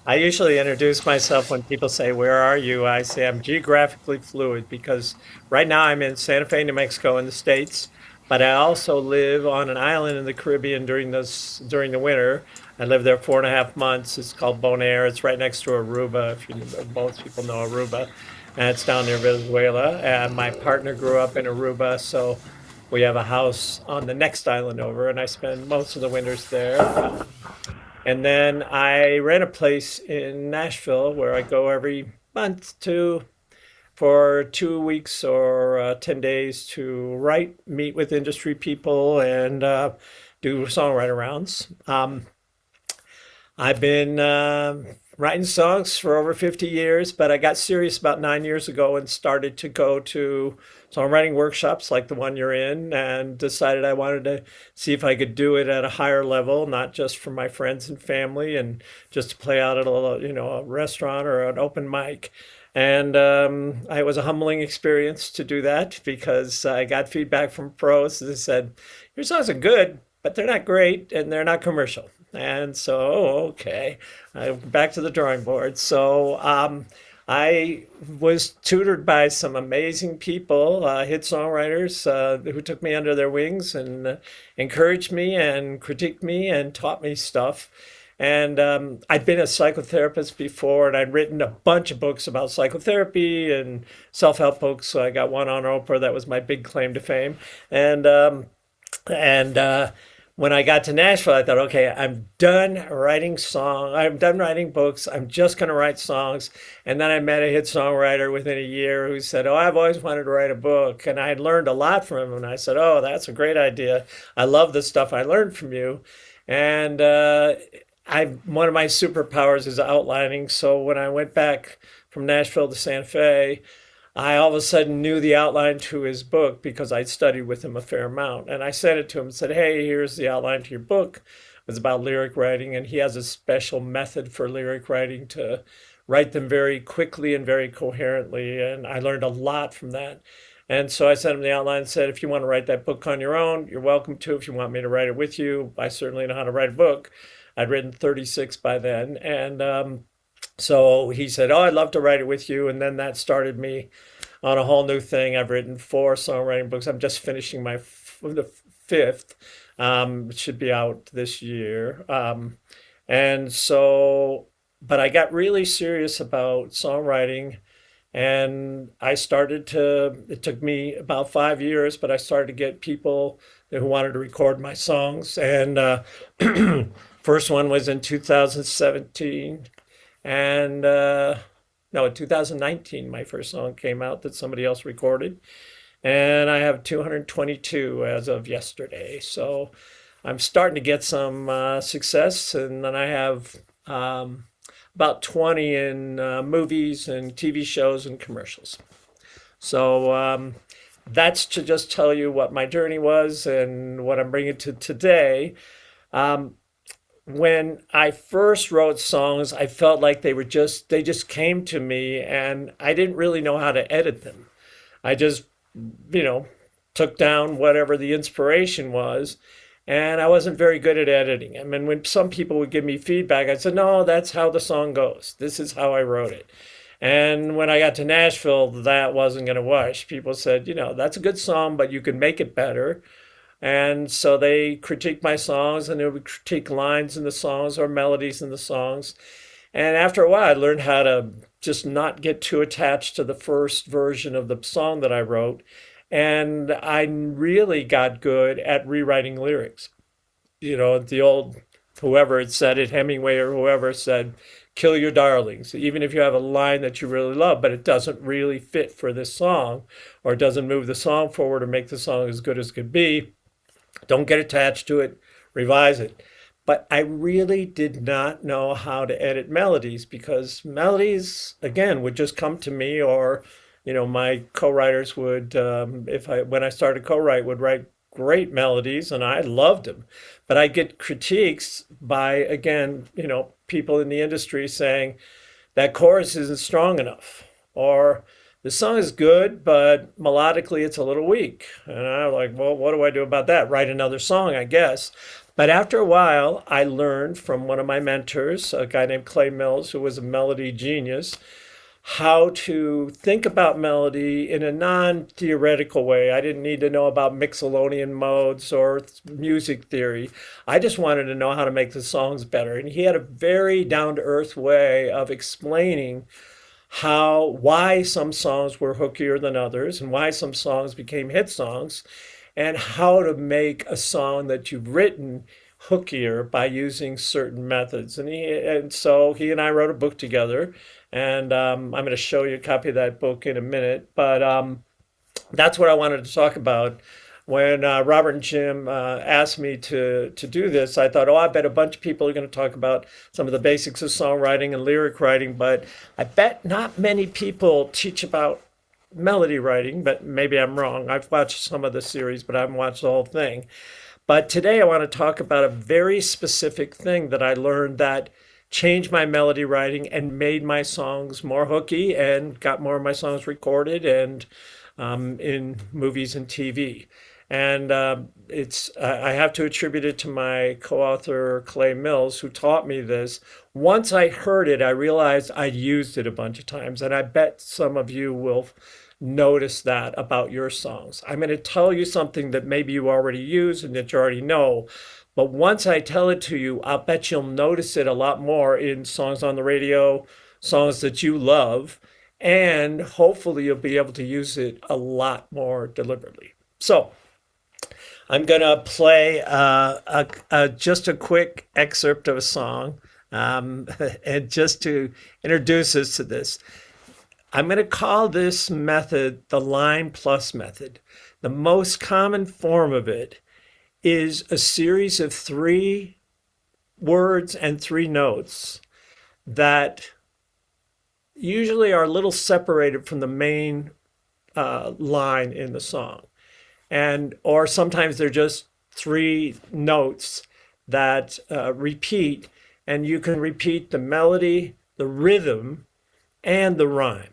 I usually introduce myself when people say, "Where are you?" I say I'm geographically fluid because right now I'm in Santa Fe, New Mexico in the States, but I also live on an island in the Caribbean during the winter. I live there 4.5 months. It's called Bonaire. It's right next to Aruba, if you most people know Aruba, and it's down near Venezuela. And my partner grew up in Aruba, so we have a house on the next island over, and I spend most of the winters there. And then I rent a place in Nashville where I go every month to for 2 weeks or 10 days to write, meet with industry people, and do songwriter rounds. I've been writing songs for over 50 years, but I got serious about 9 years ago and started to go to songwriting workshops like the one you're in and decided I wanted to see if I could do it at a higher level, not just for my friends and family and just to play out at a restaurant or an open mic. And it was a humbling experience to do that because I got feedback from pros that said, your songs are good, but they're not great and they're not commercial. And so, okay, back to the drawing board. So I was tutored by some amazing people, hit songwriters who took me under their wings and encouraged me and critiqued me and taught me stuff. And I'd been a psychotherapist before, and I'd written a bunch of books about psychotherapy and self-help books. So I got one on Oprah. That was my big claim to fame. And and when I got to Nashville, I thought, okay, I'm done writing books. I'm just going to write songs. And then I met a hit songwriter within a year who said, oh, I've always wanted to write a book. And I had learned a lot from him. And I said, oh, that's a great idea. I love the stuff I learned from you. And one of my superpowers is outlining. So when I went back from Nashville to Santa Fe, I all of a sudden knew the outline to his book because I'd studied with him a fair amount. And I sent it to him and said, hey, here's the outline to your book. It was about lyric writing, and he has a special method for lyric writing to write them very quickly and very coherently. And I learned a lot from that. And so I sent him the outline and said, if you want to write that book on your own, you're welcome to. If you want me to write it with you, I certainly know how to write a book. I'd written 36 by then. And so he said, oh, I'd love to write it with you. And then that started me on a whole new thing. I've written four songwriting books. I'm just finishing the fifth. It should be out this year. And so, but I got really serious about songwriting and it took me about 5 years, but I started to get people who wanted to record my songs. And first one was in 2017. And no, in 2019, my first song came out that somebody else recorded. And I have 222 as of yesterday. So I'm starting to get some success. And then I have about 20 in movies and TV shows and commercials. So that's to just tell you what my journey was and what I'm bringing to today. Um, when I first wrote songs, I felt like they just came to me and I didn't really know how to edit them. I just, you know, took down whatever the inspiration was and I wasn't very good at editing them. And when some people would give me feedback, I said, no, that's how the song goes. This is how I wrote it. And when I got to Nashville, that wasn't going to wash. People said, that's a good song, but you can make it better. And so they critique my songs and they would critique lines in the songs or melodies in the songs. And after a while, I learned how to just not get too attached to the first version of the song that I wrote. And I really got good at rewriting lyrics. The old, whoever had said it, Hemingway or whoever said, kill your darlings. Even if you have a line that you really love, but it doesn't really fit for this song or it doesn't move the song forward or make the song as good as it could be, don't get attached to it, revise it. But I really did not know how to edit melodies because melodies, again, would just come to me or, my co-writers would, when I started co-write, would write great melodies and I loved them. But I get critiques by, again, people in the industry saying that chorus isn't strong enough or the song is good, but melodically it's a little weak. And I'm like, well, what do I do about that? Write another song, I guess. But after a while, I learned from one of my mentors, a guy named Clay Mills, who was a melody genius, how to think about melody in a non-theoretical way. I didn't need to know about Mixolydian modes or music theory. I just wanted to know how to make the songs better. And he had a very down-to-earth way of explaining why some songs were hookier than others and why some songs became hit songs and how to make a song that you've written hookier by using certain methods. And so he and I wrote a book together, and I'm going to show you a copy of that book in a minute. But that's what I wanted to talk about. When Robert and Jim asked me to do this, I thought, oh, I bet a bunch of people are going to talk about some of the basics of songwriting and lyric writing, but I bet not many people teach about melody writing, but maybe I'm wrong. I've watched some of the series, but I haven't watched the whole thing. But today I want to talk about a very specific thing that I learned that changed my melody writing and made my songs more hooky and got more of my songs recorded and in movies and TV. And I have to attribute it to my co-author Clay Mills, who taught me this. Once I heard it, I realized I'd used it a bunch of times, and I bet some of you will notice that about your songs. I'm going to tell you something that maybe you already use and that you already know, but once I tell it to you, I'll bet you'll notice it a lot more in songs on the radio, songs that you love, and hopefully you'll be able to use it a lot more deliberately. So I'm going to play just a quick excerpt of a song, and just to introduce us to this. I'm going to call this method the line plus method. The most common form of it is a series of 3 words and 3 notes that usually are a little separated from the main line in the song. Or sometimes they're just 3 notes that repeat, and you can repeat the melody, the rhythm, and the rhyme.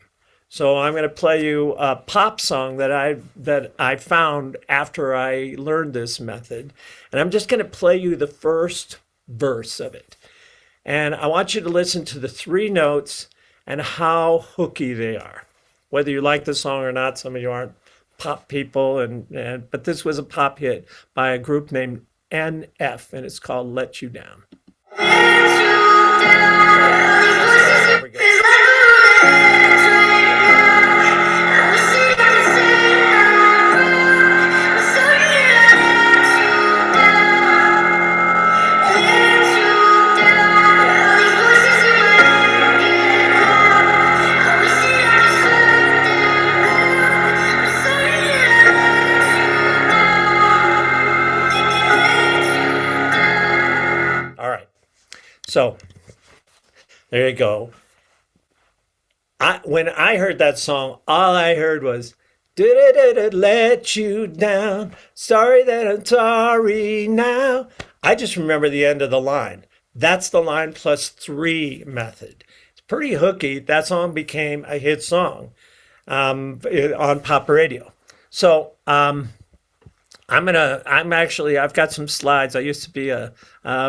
So I'm going to play you a pop song that I found after I learned this method, and I'm just going to play you the first verse of it. And I want you to listen to the 3 notes and how hooky they are. Whether you like the song or not, some of you aren't pop people, but this was a pop hit by a group named NF, and it's called Let You Down. There we go. So there you go. When I heard that song, all I heard was let you down. Sorry that I'm sorry now. I just remember the end of the line. That's the line plus 3 method. It's pretty hooky. That song became a hit song on pop radio. So I've got some slides. I used to be a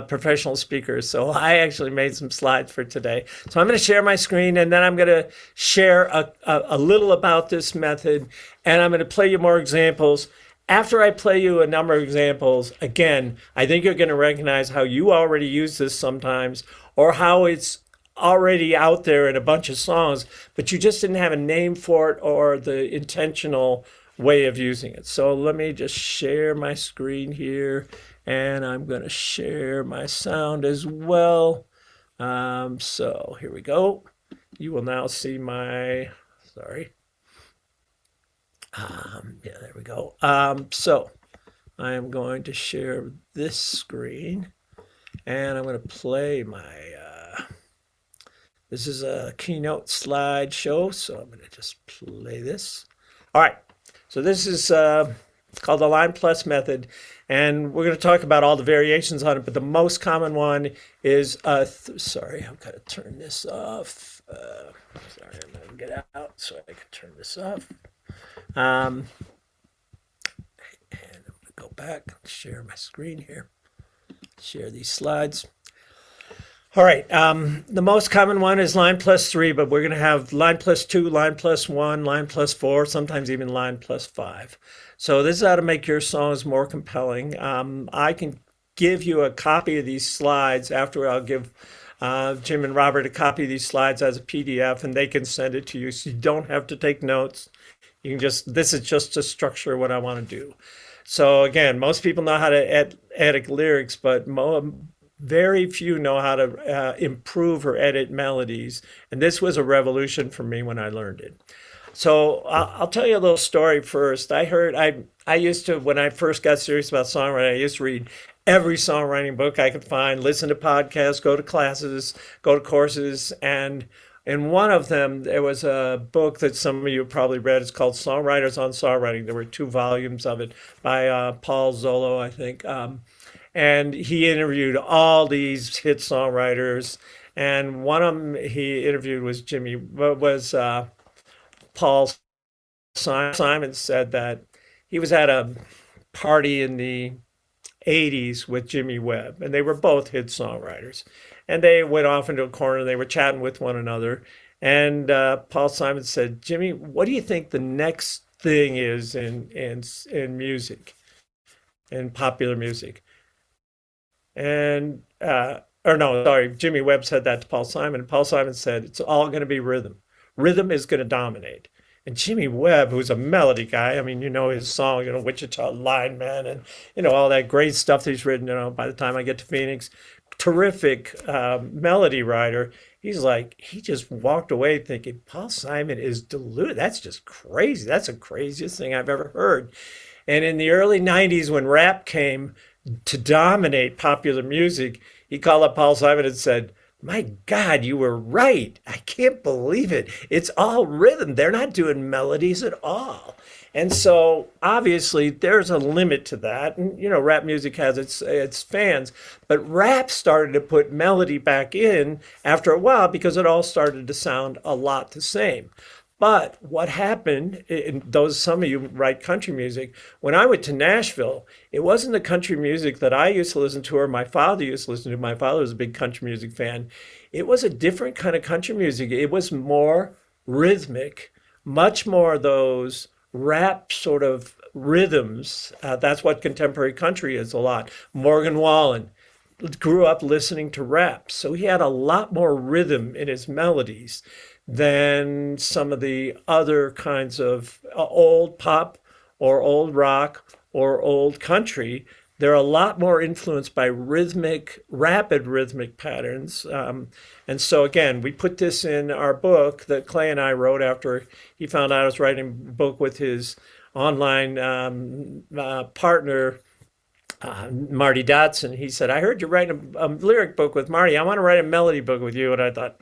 professional speaker, so I actually made some slides for today. So I'm going to share my screen, and then I'm going to share a little about this method, and I'm going to play you more examples. After I play you a number of examples, again, I think you're going to recognize how you already use this sometimes, or how it's already out there in a bunch of songs, but you just didn't have a name for it or the intentional way of using it. So let me just share my screen here, and I'm going to share my sound as well. So here we go. You will now see my, sorry. Yeah, there we go. So I am going to share this screen, and I'm going to play my, this is a keynote slideshow, so I'm going to just play this. All right. So this is called the line plus method, and we're going to talk about all the variations on it, but the most common one is, sorry, I've got to turn this off. Sorry, I'm going to get out so I can turn this off. And I'm going to go back and share my screen here. Share these slides. All right. The most common one is line plus three, but we're going to have line plus two, line plus one, line plus four, sometimes even line plus five. So this is how to make your songs more compelling. I can give you a copy of these slides after. I'll give Jim and Robert a copy of these slides as a PDF, and they can send it to you. So you don't have to take notes. You can just, this is just to structure what I want to do. So again, most people know how to edit lyrics, but very few know how to improve or edit melodies. And this was a revolution for me when I learned it. So I'll tell you a little story first. I used to, when I first got serious about songwriting, I used to read every songwriting book I could find, listen to podcasts, go to classes, go to courses. And in one of them, there was a book that some of you probably read. It's called Songwriters on Songwriting. There were 2 volumes of it by Paul Zollo, I think. And he interviewed all these hit songwriters. And one of them he interviewed was Paul Simon. Simon said that he was at a party in the 80s with Jimmy Webb, and they were both hit songwriters. And they went off into a corner and they were chatting with one another. And Paul Simon said, "Jimmy, what do you think the next thing is in music, in popular music?" And or no, sorry, Jimmy Webb said that to Paul Simon, and Paul Simon said, "It's all going to be rhythm. Rhythm is going to dominate." And Jimmy Webb, who's a melody guy, I mean, you know his song, Wichita Lineman, and all that great stuff that he's written. By the time I get to Phoenix, terrific melody writer. He's like, he just walked away thinking, Paul Simon is deluded. That's just crazy. That's the craziest thing I've ever heard. And in the early 90s, when rap came to dominate popular music, he called up Paul Simon and said, "My God, you were right. I can't believe it. It's all rhythm. They're not doing melodies at all." And so obviously there's a limit to that. And, rap music has its fans, but rap started to put melody back in after a while because it all started to sound a lot the same. But what happened, some of you write country music, when I went to Nashville, it wasn't the country music that I used to listen to or my father used to listen to. My father was a big country music fan. It was a different kind of country music. It was more rhythmic, much more those rap sort of rhythms. That's what contemporary country is a lot. Morgan Wallen grew up listening to rap, so he had a lot more rhythm in his melodies than some of the other kinds of old pop or old rock or old country. They're a lot more influenced by rapid rhythmic patterns. And so again, we put this in our book that Clay and I wrote after he found out I was writing a book with his online partner, Marty Dodson. He said, "I heard you're writing a lyric book with Marty. I want to write a melody book with you." And I thought,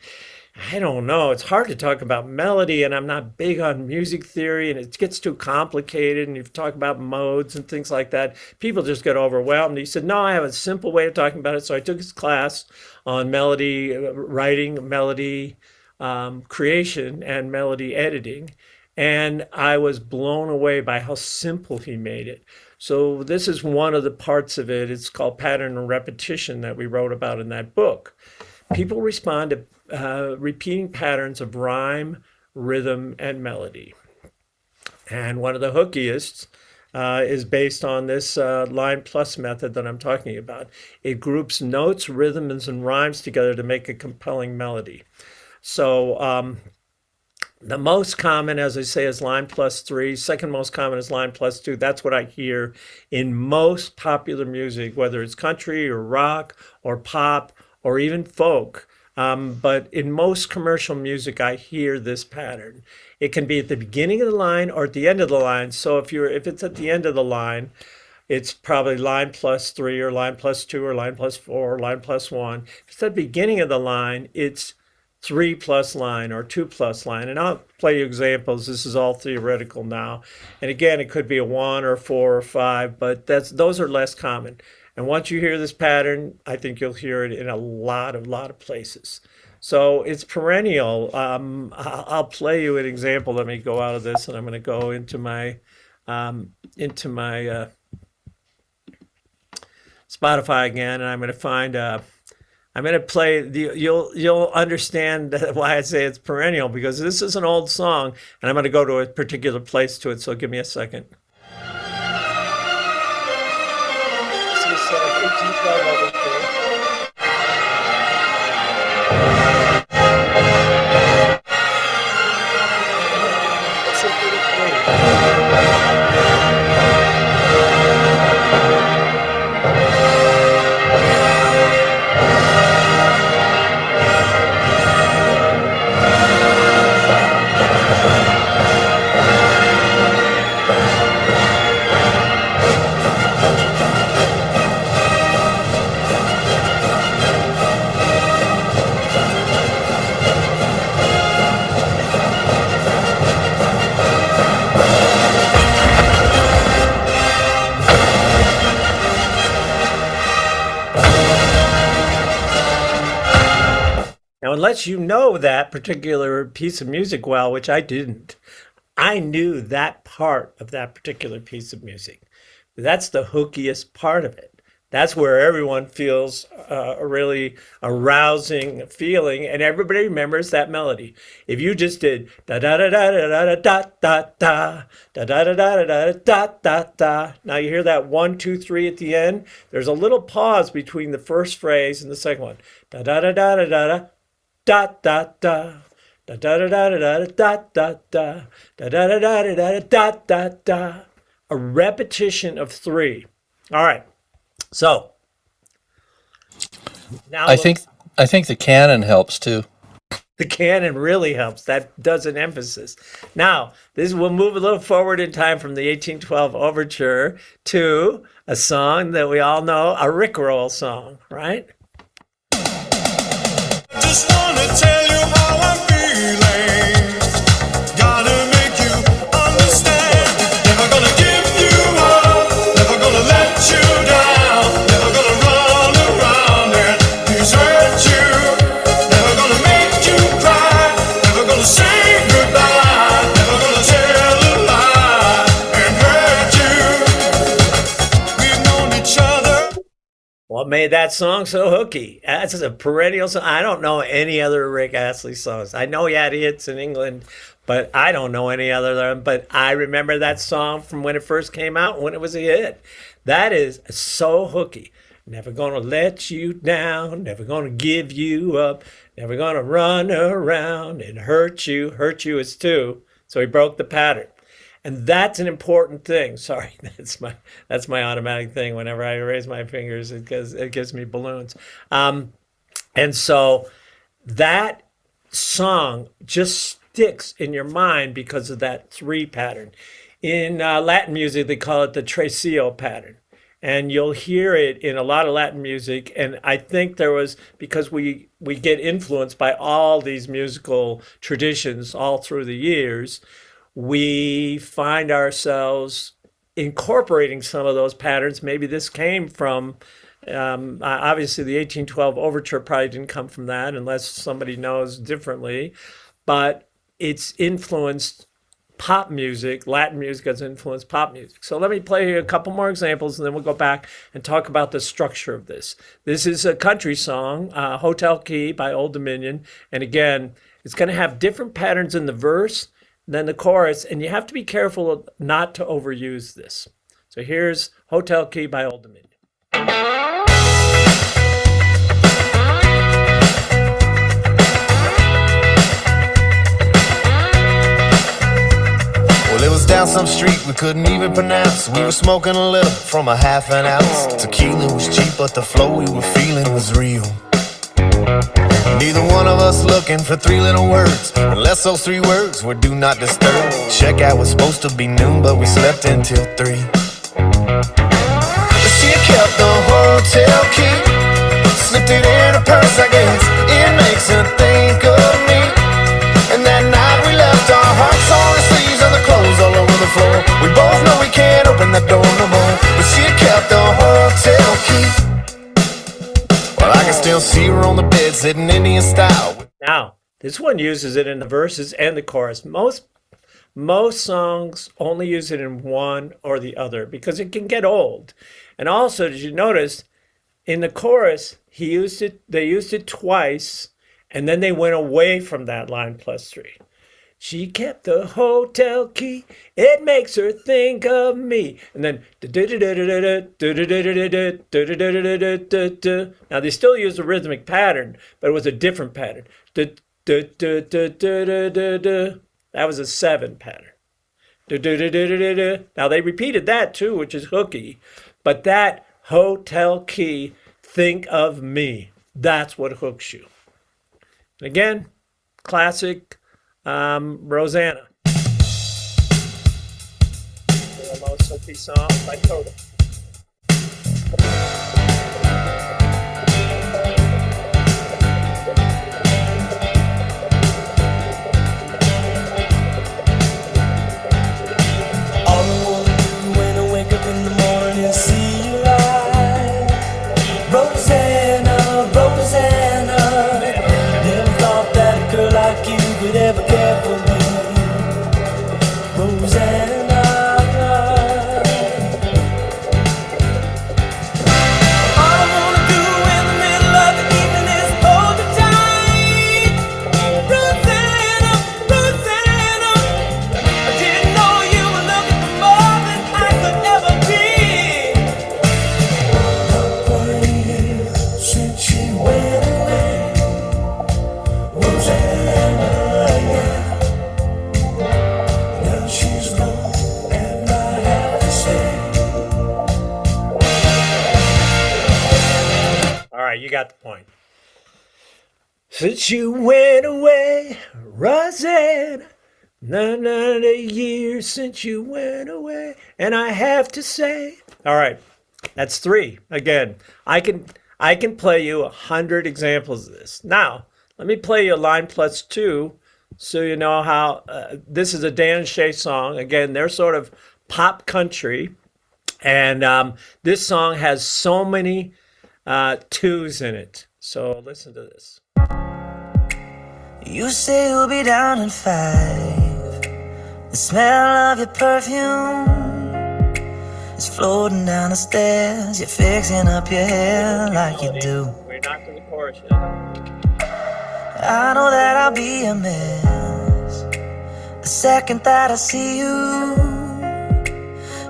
I don't know. It's hard to talk about melody, and I'm not big on music theory, and it gets too complicated, and you talk about modes and things like that. People just get overwhelmed. He said, "No, I have a simple way of talking about it." So I took his class on melody writing, melody creation, and melody editing, and I was blown away by how simple he made it. So this is one of the parts of it. It's called pattern and repetition that we wrote about in that book. People respond to repeating patterns of rhyme, rhythm, and melody. And one of the hookiest is based on this line plus method that I'm talking about. It groups notes, rhythms, and rhymes together to make a compelling melody. So the most common, as I say, is line plus 3. Second most common is line plus 2. That's what I hear in most popular music, whether it's country or rock or pop or even folk. But in most commercial music, I hear this pattern. It can be at the beginning of the line or at the end of the line. So if it's at the end of the line, it's probably line plus 3 or line plus 2 or line plus 4 or line plus 1. If it's at the beginning of the line, it's 3 plus line or 2 plus line. And I'll play you examples. This is all theoretical now. And again, it could be a 1 or 4 or 5, but those are less common. And once you hear this pattern, I think you'll hear it in a lot of places. So it's perennial. I'll play you an example. Let me go out of this, and I'm going to go into my Spotify again, and I'm going to find. I'm going to play the. You'll understand why I say it's perennial because this is an old song, and I'm going to go to a particular place to it. So give me a second. This is 1812 overture. It's simply now, unless you know that particular piece of music well, which I didn't, I knew that part of that particular piece of music. That's the hookiest part of it. That's where everyone feels a really arousing feeling, and everybody remembers that melody. If you just did da da da da da da da da da da da da da da da da da, now you hear that 1, 2, 3 at the end. There's a little pause between the first phrase and the second one. Da da da da da da da da da. Da da da da da da da da da da da da da da da da. A repetition of 3. All right. So now I think the canon helps too. the canon really helps. That does an emphasis. Now, we'll move a little forward in time from the 1812 overture to a song that we all know, a Rickroll song, right? Just wanna tell you how I'm feeling. Gotta make you understand. Never gonna give you up. Never gonna let you down. Never gonna run around and desert you. Never gonna make you cry. Never gonna say goodbye. Never gonna tell a lie and hurt you. We've known each other. What made that song so hooky? That's a perennial song. I don't know any other Rick Astley songs. I know he had hits in England, but I don't know any other. But I remember that song from when it first came out, when it was a hit. That is so hooky. Never gonna let you down. Never gonna give you up. Never gonna run around and hurt you. Hurt you is 2. So he broke the pattern. And that's an important thing. Sorry, that's my automatic thing. Whenever I raise my fingers, it gives me balloons. And so that song just sticks in your mind because of that 3 pattern. In Latin music, they call it the tresillo pattern. And you'll hear it in a lot of Latin music. And I think there was, because we get influenced by all these musical traditions all through the years, we find ourselves incorporating some of those patterns. Maybe this came from, obviously, the 1812 overture probably didn't come from that, unless somebody knows differently. But it's influenced pop music. Latin music has influenced pop music. So let me play a couple more examples, and then we'll go back and talk about the structure of this. This is a country song, Hotel Key by Old Dominion. And again, it's going to have different patterns in the verse than the chorus, and you have to be careful not to overuse this. So here's Hotel Key by Old Dominion. Well, it was down some street we couldn't even pronounce. We were smoking a little from a half an ounce. Tequila was cheap, but the flow we were feeling was real. Neither one of us looking for 3 little words, unless those 3 words were do not disturb. Checkout was supposed to be noon, but we slept until 3. But she kept the hotel key, slipped it in her purse, I guess. It makes her think of me. And that night we left our hearts on the sleeves and the clothes all over the floor. We both know we can't open that door no more, but she kept the hotel key. Well, I can still see her on the bed, sitting Indian style. Now, this one uses it in the verses and the chorus. Most songs only use it in one or the other because it can get old. And also, did you notice In the chorus, he used it. They used it twice, and then they went away from that line plus three. She kept the hotel key. It makes her think of me. And then now they still use a rhythmic pattern, but it was a different pattern. That was a 7 pattern. Now they repeated that too, which is hooky. But that hotel key, think of me. That's what hooks you. Again, classic Rosanna. The most hooky song by Toto. All I wanna do when I wake up in the morning is see you live. Rosanna, Rosanna. Never thought that a girl like you could ever care for me. Rosanna. All I wanna do in the middle of the evening is hold you tight. Rosanna, Rosanna. I didn't know you were looking for more than I could ever be. Since she went away, Rosanna, yeah. Now she's gone, and I have to say, All right, you got the point. Since you went away, Rosanna, none of the years since you went away, and I have to say. All right, that's 3. Again, I can play you 100 examples of this. Now, let me play you a line plus 2, so you know how this is a Dan Shay song. Again, they're sort of pop country, and this song has so many 2s in it. So listen to this. you say you'll be down in 5. The smell of your perfume is floating down the stairs. You're fixing up your hair like you do. We're not to the chorus yet. I know that I'll be a mess the second that I see you.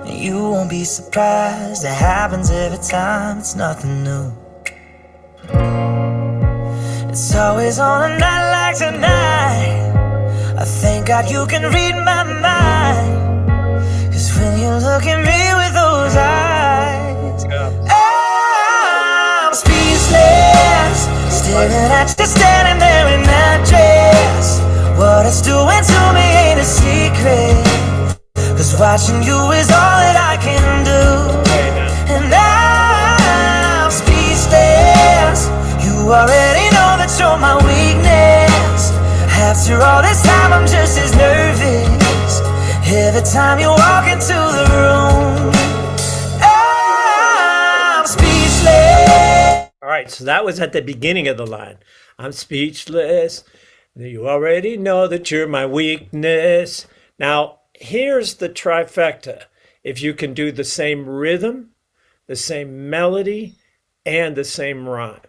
You won't be surprised. It happens every time. It's nothing new. It's always on a night like tonight. I thank God you can read my mind. 'Cause when you look at me with those eyes, I'm speechless, staring at you standing there in that dress. What it's doing to me ain't a secret, 'cause watching you is all that I can do. And I'm speechless. You already know that you're my weakness. After all this time I'm just as nervous every time you walk into the room. I'm speechless. All right, so that was at the beginning of the line. I'm speechless. You already know that you're my weakness. Now, here's the trifecta. If you can do the same rhythm, the same melody, and the same rhyme.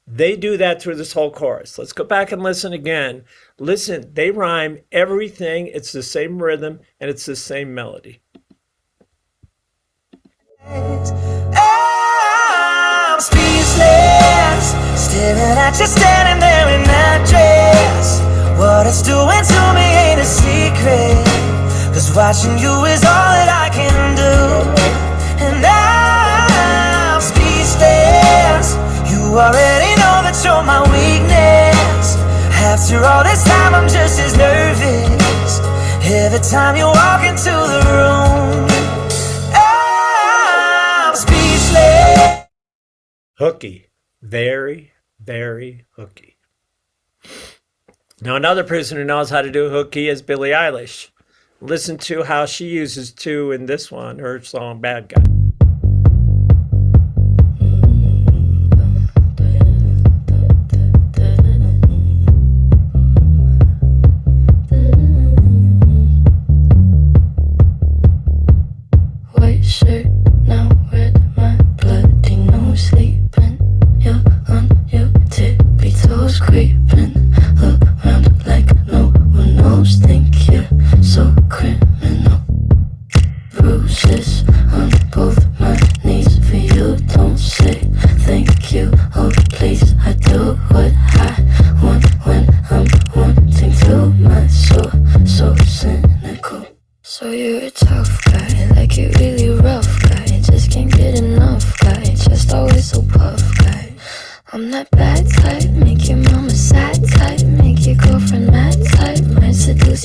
They do that through this whole chorus. Let's go back and listen again. Listen, they rhyme everything. It's the same rhythm and it's the same melody. I'm speechless, staring at you standing there in that dress. What it's doing to me ain't a secret, 'cause watching you is all that I can do. And I'm speechless. You already know that you're my weakness. After all this time I'm just as nervous every time you walk into the room. I'm speechless. Hooky. Very, very hooky. Now, another person who knows how to do hooky is Billie Eilish. Listen to how she uses 2 in this one, her song Bad Guy. White shirt, now red, my bloody nose sleeping.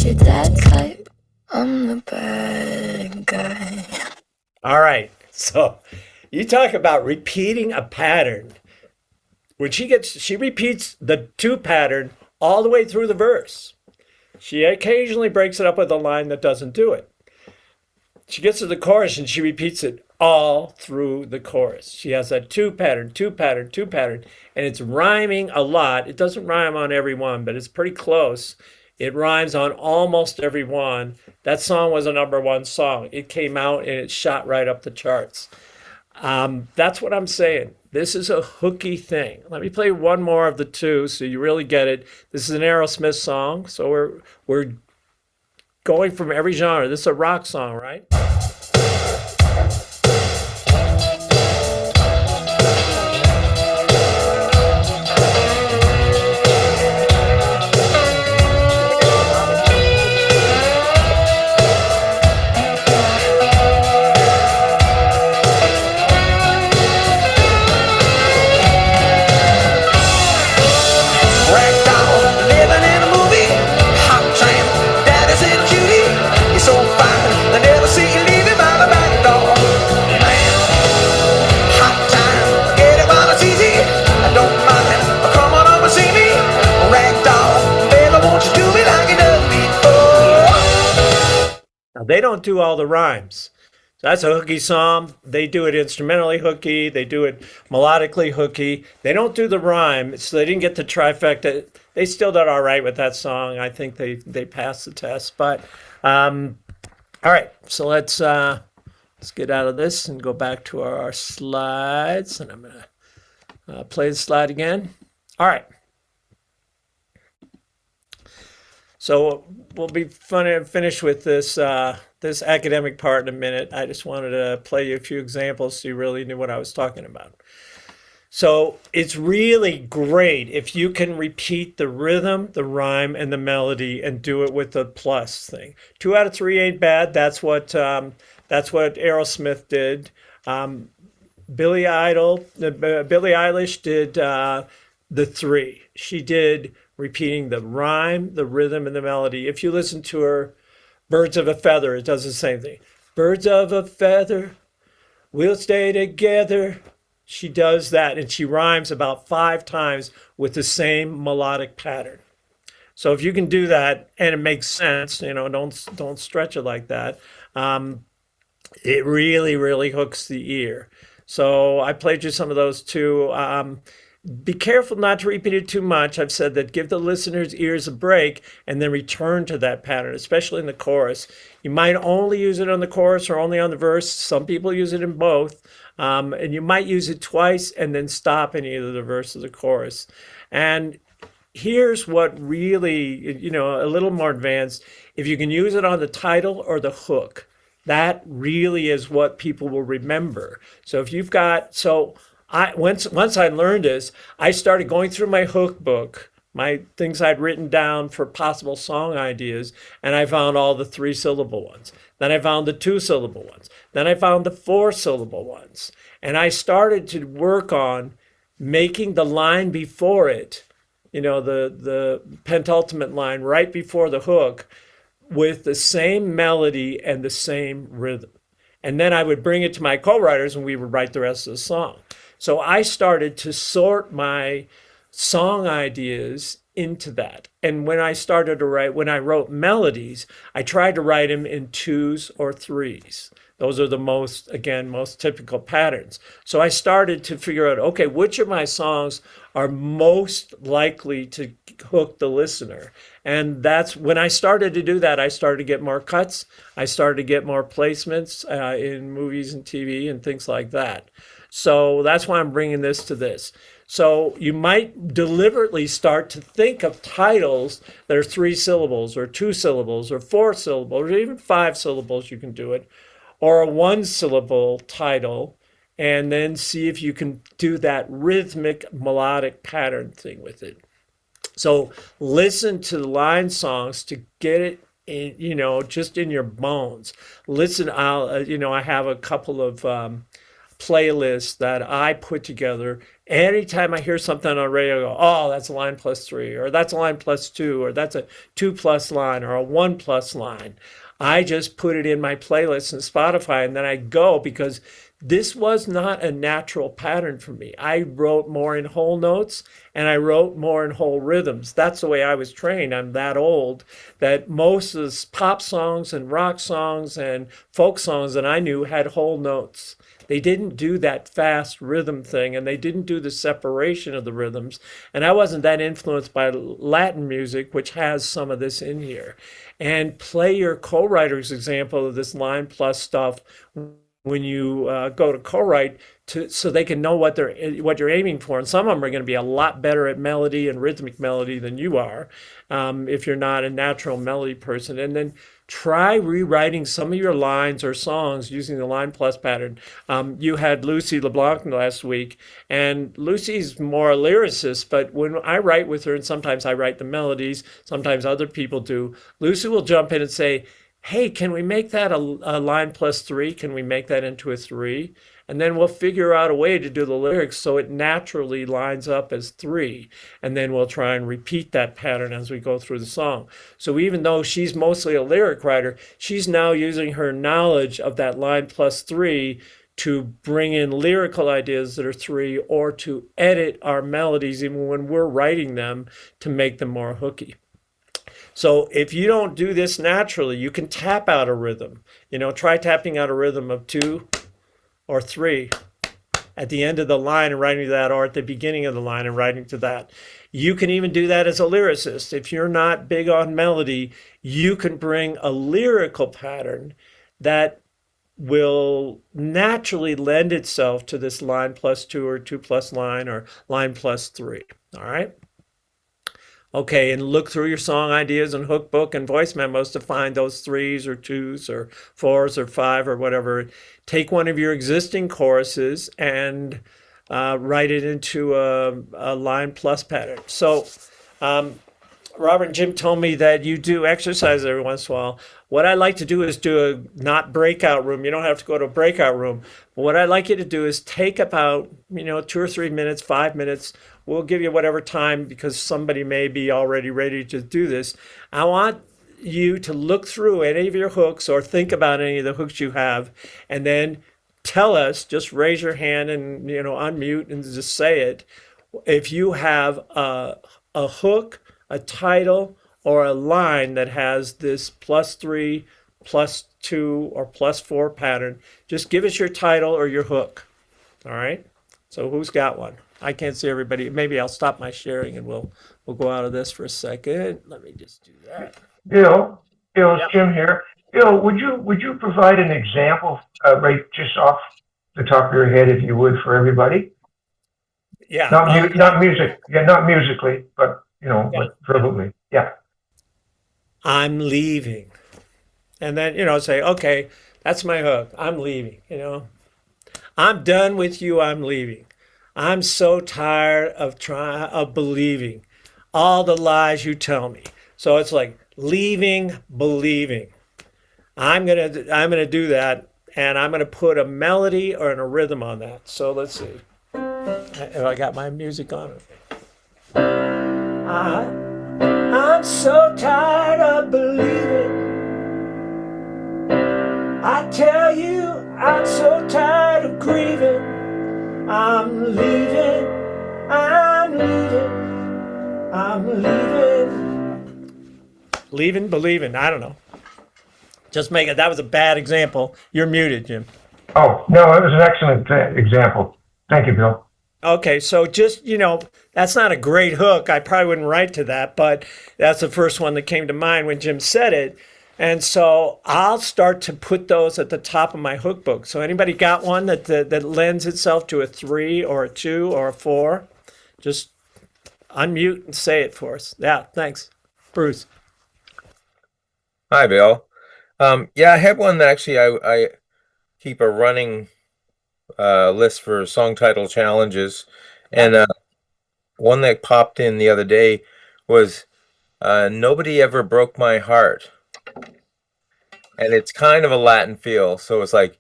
you're that type, I'm the bad guy. All right. So you talk about repeating a pattern. When she repeats the two pattern all the way through the verse. She occasionally breaks it up with a line that doesn't do it. She gets to the chorus and she repeats it all through the chorus. She has that two pattern, two pattern, two pattern, and it's rhyming a lot. It doesn't rhyme on every one, but it's pretty close. It rhymes on almost every one. That song was a #1 song. It came out and it shot right up the charts. That's what I'm saying. This is a hooky thing. Let me play one more of the two so you really get it. This is an Aerosmith song, so we're going from every genre. This is a rock song, right? Ragdoll, living in a movie. Hot train, daddy's in cutie. You're so fine, they never see you leaving by the back door. Man, hot time, get it while it's easy. I don't mind, come on over see me. Ragdoll, baby, won't you do me like you done before? Now, they don't do all the rhymes. So that's a hooky song. They do it instrumentally hooky. They do it melodically hooky. They don't do the rhyme, so they didn't get the trifecta. They still did all right with that song. I think they passed the test. But all right, so let's get out of this and go back to our slides. And I'm gonna play the slide again. All right. So we'll be finished with this this academic part in a minute. I just wanted to play you a few examples so you really knew what I was talking about. So it's really great if you can repeat the rhythm, the rhyme, and the melody and do it with the plus thing. 2 out of 3 ain't bad. That's what Aerosmith did. Billy Eilish did the 3. She did repeating the rhyme, the rhythm, and the melody. If you listen to her, Birds of a Feather, it does the same thing. Birds of a feather, we'll stay together. She does that, and she rhymes about 5 times with the same melodic pattern. So if you can do that, and it makes sense, don't stretch it like that. It really, really hooks the ear. So I played you some of those too. Be careful not to repeat it too much. I've said that give the listener's ears a break and then return to that pattern, especially in the chorus. You might only use it on the chorus or only on the verse. Some people use it in both. And you might use it twice and then stop in either the verse or the chorus. And here's what really, a little more advanced. If you can use it on the title or the hook, that really is what people will remember. So if you've got, once I learned this, I started going through my hook book, my things I'd written down for possible song ideas, and I found all the 3-syllable ones. Then I found the 2-syllable ones. Then I found the 4-syllable ones. And I started to work on making the line before it, the penultimate line right before the hook, with the same melody and the same rhythm. And then I would bring it to my co-writers and we would write the rest of the song. So I started to sort my song ideas into that. And when I wrote melodies, I tried to write them in 2s or 3s. Those are the most typical patterns. So I started to figure out, okay, which of my songs are most likely to hook the listener? And that's when I started to do that, I started to get more cuts. I started to get more placements in movies and TV and things like that. So that's why I'm bringing this to this. So you might deliberately start to think of titles that are 3 syllables or 2 syllables or 4 syllables or even 5 syllables, you can do it, or a 1-syllable title, and then see if you can do that rhythmic melodic pattern thing with it. So listen to the line songs to get it in, just in your bones. Listen, I have a couple of playlist that I put together. Anytime I hear something on radio, I go, oh, that's a line plus three, or that's a line plus two, or that's a 2+ line, or a 1+ line. I just put it in my playlist in Spotify, and then I go, because this was not a natural pattern for me. I wrote more in whole notes and I wrote more in whole rhythms. That's the way I was trained. I'm that old that most of the pop songs and rock songs and folk songs that I knew had whole notes. They didn't do that fast rhythm thing, and they didn't do the separation of the rhythms. And I wasn't that influenced by Latin music, which has some of this in here. And play your co-writer's example of this line plus stuff when you go to co-write, so they can know what you're aiming for. And some of them are going to be a lot better at melody and rhythmic melody than you are, if you're not a natural melody person. And then try rewriting some of your lines or songs using the line plus pattern. You had Lucy LeBlanc last week, and Lucy's more a lyricist, but when I write with her, and sometimes I write the melodies, sometimes other people do, Lucy will jump in and say, hey, can we make that a line plus three? Can we make that into a 3? And then we'll figure out a way to do the lyrics so it naturally lines up as 3. And then we'll try and repeat that pattern as we go through the song. So even though she's mostly a lyric writer, she's now using her knowledge of that line plus 3 to bring in lyrical ideas that are 3, or to edit our melodies even when we're writing them to make them more hooky. So if you don't do this naturally, you can tap out a rhythm. Try tapping out a rhythm of 2 or 3 at the end of the line and writing to that, or at the beginning of the line and writing to that. You can even do that as a lyricist. If you're not big on melody, you can bring a lyrical pattern that will naturally lend itself to this line plus 2 or 2+ line or line plus 3. All right? Okay, and look through your song ideas and hook book and voice memos to find those 3s or 2s or 4s or 5 or whatever. Take one of your existing choruses and write it into a line plus pattern. So Robert and Jim told me that you do exercise every once in a while. What I like to do is do a not breakout room. You don't have to go to a breakout room. But what I'd like you to do is take about 2 or 3 minutes, 5 minutes. We'll give you whatever time, because somebody may be already ready to do this. I want you to look through any of your hooks or think about any of the hooks you have, and then tell us, just raise your hand and unmute and just say it. If you have a hook, a title, or a line that has this +3, +2, or +4 pattern, just give us your title or your hook. All right? So who's got one? I can't see everybody. Maybe I'll stop my sharing and we'll go out of this for a second. Let me just do that. Bill, it's Yep. Jim here. Bill, would you provide an example, right, just off the top of your head, if you would, for everybody? Yeah. Not music, not musically, but but verbally. Yeah. I'm leaving. And then, say, okay, that's my hook. I'm leaving, I'm done with you. I'm leaving. I'm so tired of believing all the lies you tell me. So it's like leaving, believing. I'm gonna do that, and I'm gonna put a melody or a rhythm on that. So let's see. Have I got my music on? I'm so tired of believing. I tell you, I'm so tired of grieving. I'm leaving, I'm leaving, I'm leaving. Leaving, believing, I don't know. Just make it, that was a bad example. You're muted, Jim. Oh, no, it was an excellent example. Thank you, Bill. Okay, so just, that's not a great hook. I probably wouldn't write to that, but that's the first one that came to mind when Jim said it. And so I'll start to put those at the top of my hook book. So anybody got one that lends itself to a 3 or a 2 or a 4? Just unmute and say it for us. Yeah, thanks. Bruce. Hi, Bill. Yeah, I have one that actually I keep a running list for song title challenges, and one that popped in the other day was "Nobody Ever Broke My Heart," and it's kind of a Latin feel, so it's like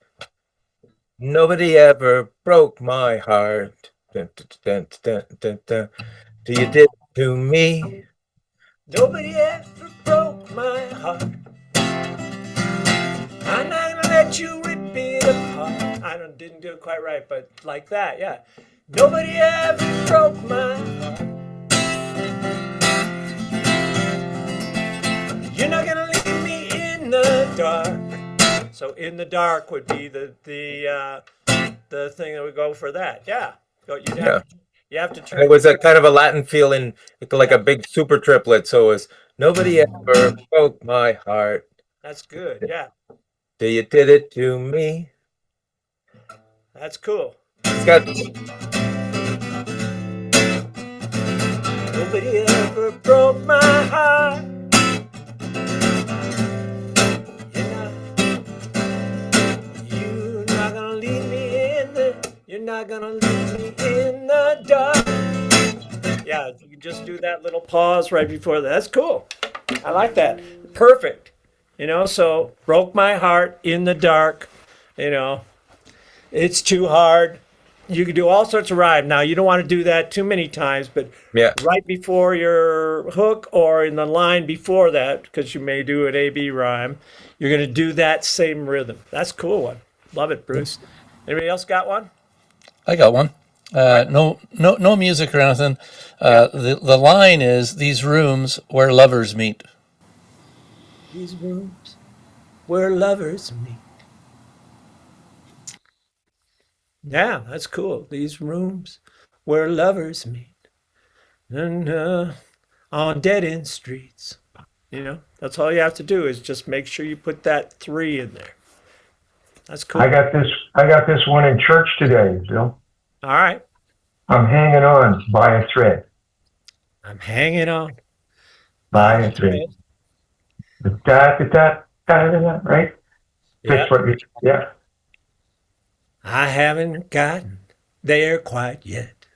Nobody ever broke my heart. Dun, dun, dun, dun, dun, dun. Do you did to me? Nobody ever broke my heart. I'm not gonna let you rip it apart. Didn't do it quite right, but like that, yeah. Nobody ever broke my heart. You're not gonna leave me in the dark. So in the dark would be the thing that would go for that. Yeah. Yeah. You have to And turn. it was a kind of a Latin feeling, like a big super triplet. So it was nobody ever broke my heart. That's good. Yeah. Do you did it to me? That's cool. It's got Nobody ever broke my heart. You're not gonna leave me in the. You're not gonna leave me in the dark. Yeah, you can just do that little pause right before that. That's cool. I like that. Perfect. So broke my heart in the dark. It's too hard. You can do all sorts of rhyme. Now, you don't want to do that too many times, but yeah. right before your hook or in the line before that, because you may do an A-B rhyme, you're going to do that same rhythm. That's a cool one. Love it, Bruce. Anybody else got one? I got one. No music or anything. The line is these rooms where lovers meet. These rooms where lovers meet. Yeah, that's cool. These rooms where lovers meet. And on dead-end streets. That's all you have to do is just make sure you put that 3 in there. That's cool. I got this one in church today, Bill. All right. I'm hanging on by a thread. I'm hanging on By a thread. Da da da da da da. Right? Yeah. That's what you. Yeah. I haven't gotten there quite yet,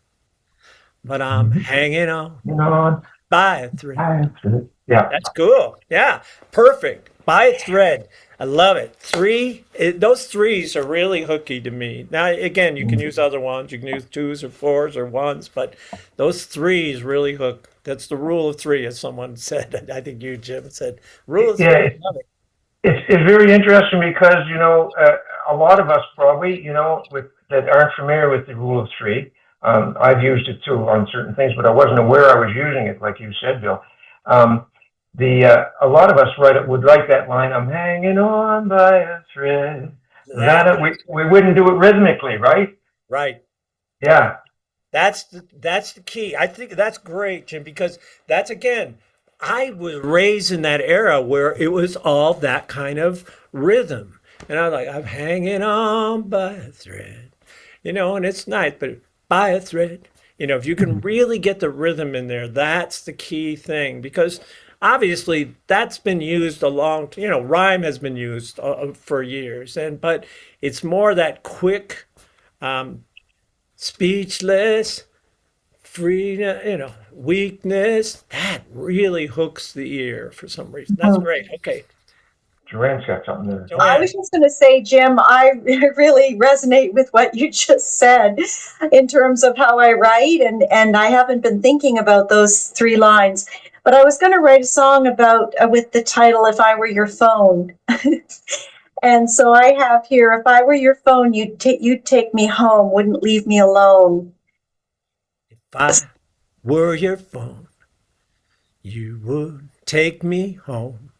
but I'm hanging on Hanging on by a thread. by a thread. Yeah. That's cool. Yeah, perfect. By a thread. I love it. Those 3s are really hooky to me. Now, again, you can use other ones. You can use 2s or 4s or 1s, but those 3s really hook. That's the rule of 3, as someone said. I think you, Jim, said. Rule of 3. Yeah. I love it. It's very interesting because a lot of us probably that aren't familiar with the rule of 3. I've used it too on certain things, but I wasn't aware I was using it, like you said, Bill. A lot of us would write that line. I'm hanging on by a thread. We wouldn't do it rhythmically, right? Right. Yeah. That's the key. I think that's great, Jim, because that's, again, I was raised in that era where it was all that kind of rhythm. And I'm like, I'm hanging on by a thread, and it's nice, but by a thread, if you can really get the rhythm in there, that's the key thing, because obviously that's been used rhyme has been used for years, but it's more that quick, speechless, free, weakness, that really hooks the ear for some reason. That's great. Okay. Joanne's got something there. I was just going to say, Jim, I really resonate with what you just said in terms of how I write, and I haven't been thinking about those 3 lines. But I was going to write a song about with the title "If I Were Your Phone," and so I have here: "If I were your phone, you'd take me home, wouldn't leave me alone." If I were your phone, you would take me home,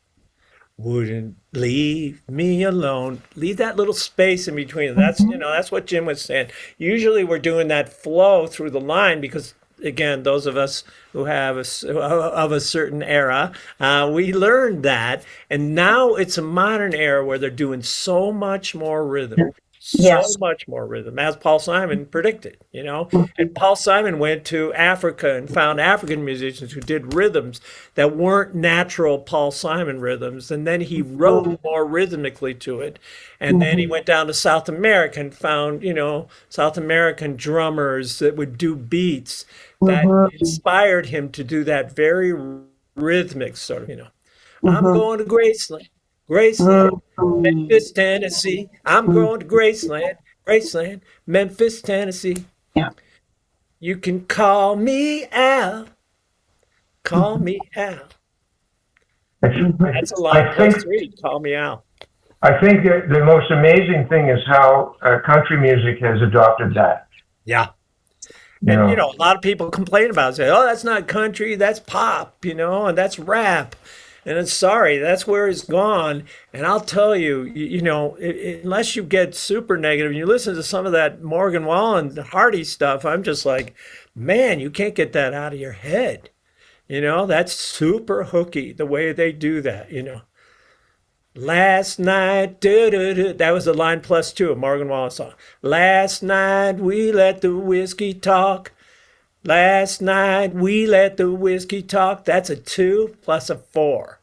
wouldn't leave me alone. Leave that little space in between. That's what Jim was saying. Usually we're doing that flow through the line because, again, those of us who have of a certain era, we learned that, and now it's a modern era where they're doing so much more rhythm. Yes. So much more rhythm, as Paul Simon predicted, And Paul Simon went to Africa and found African musicians who did rhythms that weren't natural Paul Simon rhythms. And then he wrote more rhythmically to it. And then he went down to South America and found, South American drummers that would do beats that inspired him to do that very rhythmic sort of, I'm going to Graceland. Graceland, Memphis, Tennessee. I'm going to Graceland. Graceland, Memphis, Tennessee. Yeah. You can call me Al. Call me Al. That's a line I think plus three. Call me Al. I think that the most amazing thing is how country music has adopted that. Yeah. You And know, you know, a lot of people complain about it, say, "Oh, that's not country, that's pop," and that's rap. And it's sorry, that's where it's gone. And I'll tell you, unless you get super negative and you listen to some of that Morgan Wallen, Hardy stuff, I'm just like, man, you can't get that out of your head. That's super hooky the way they do that. Last night, that was the line plus two of Morgan Wallen's song. Last night we let the whiskey talk. Last night we let the whiskey talk. That's a 2 plus a 4.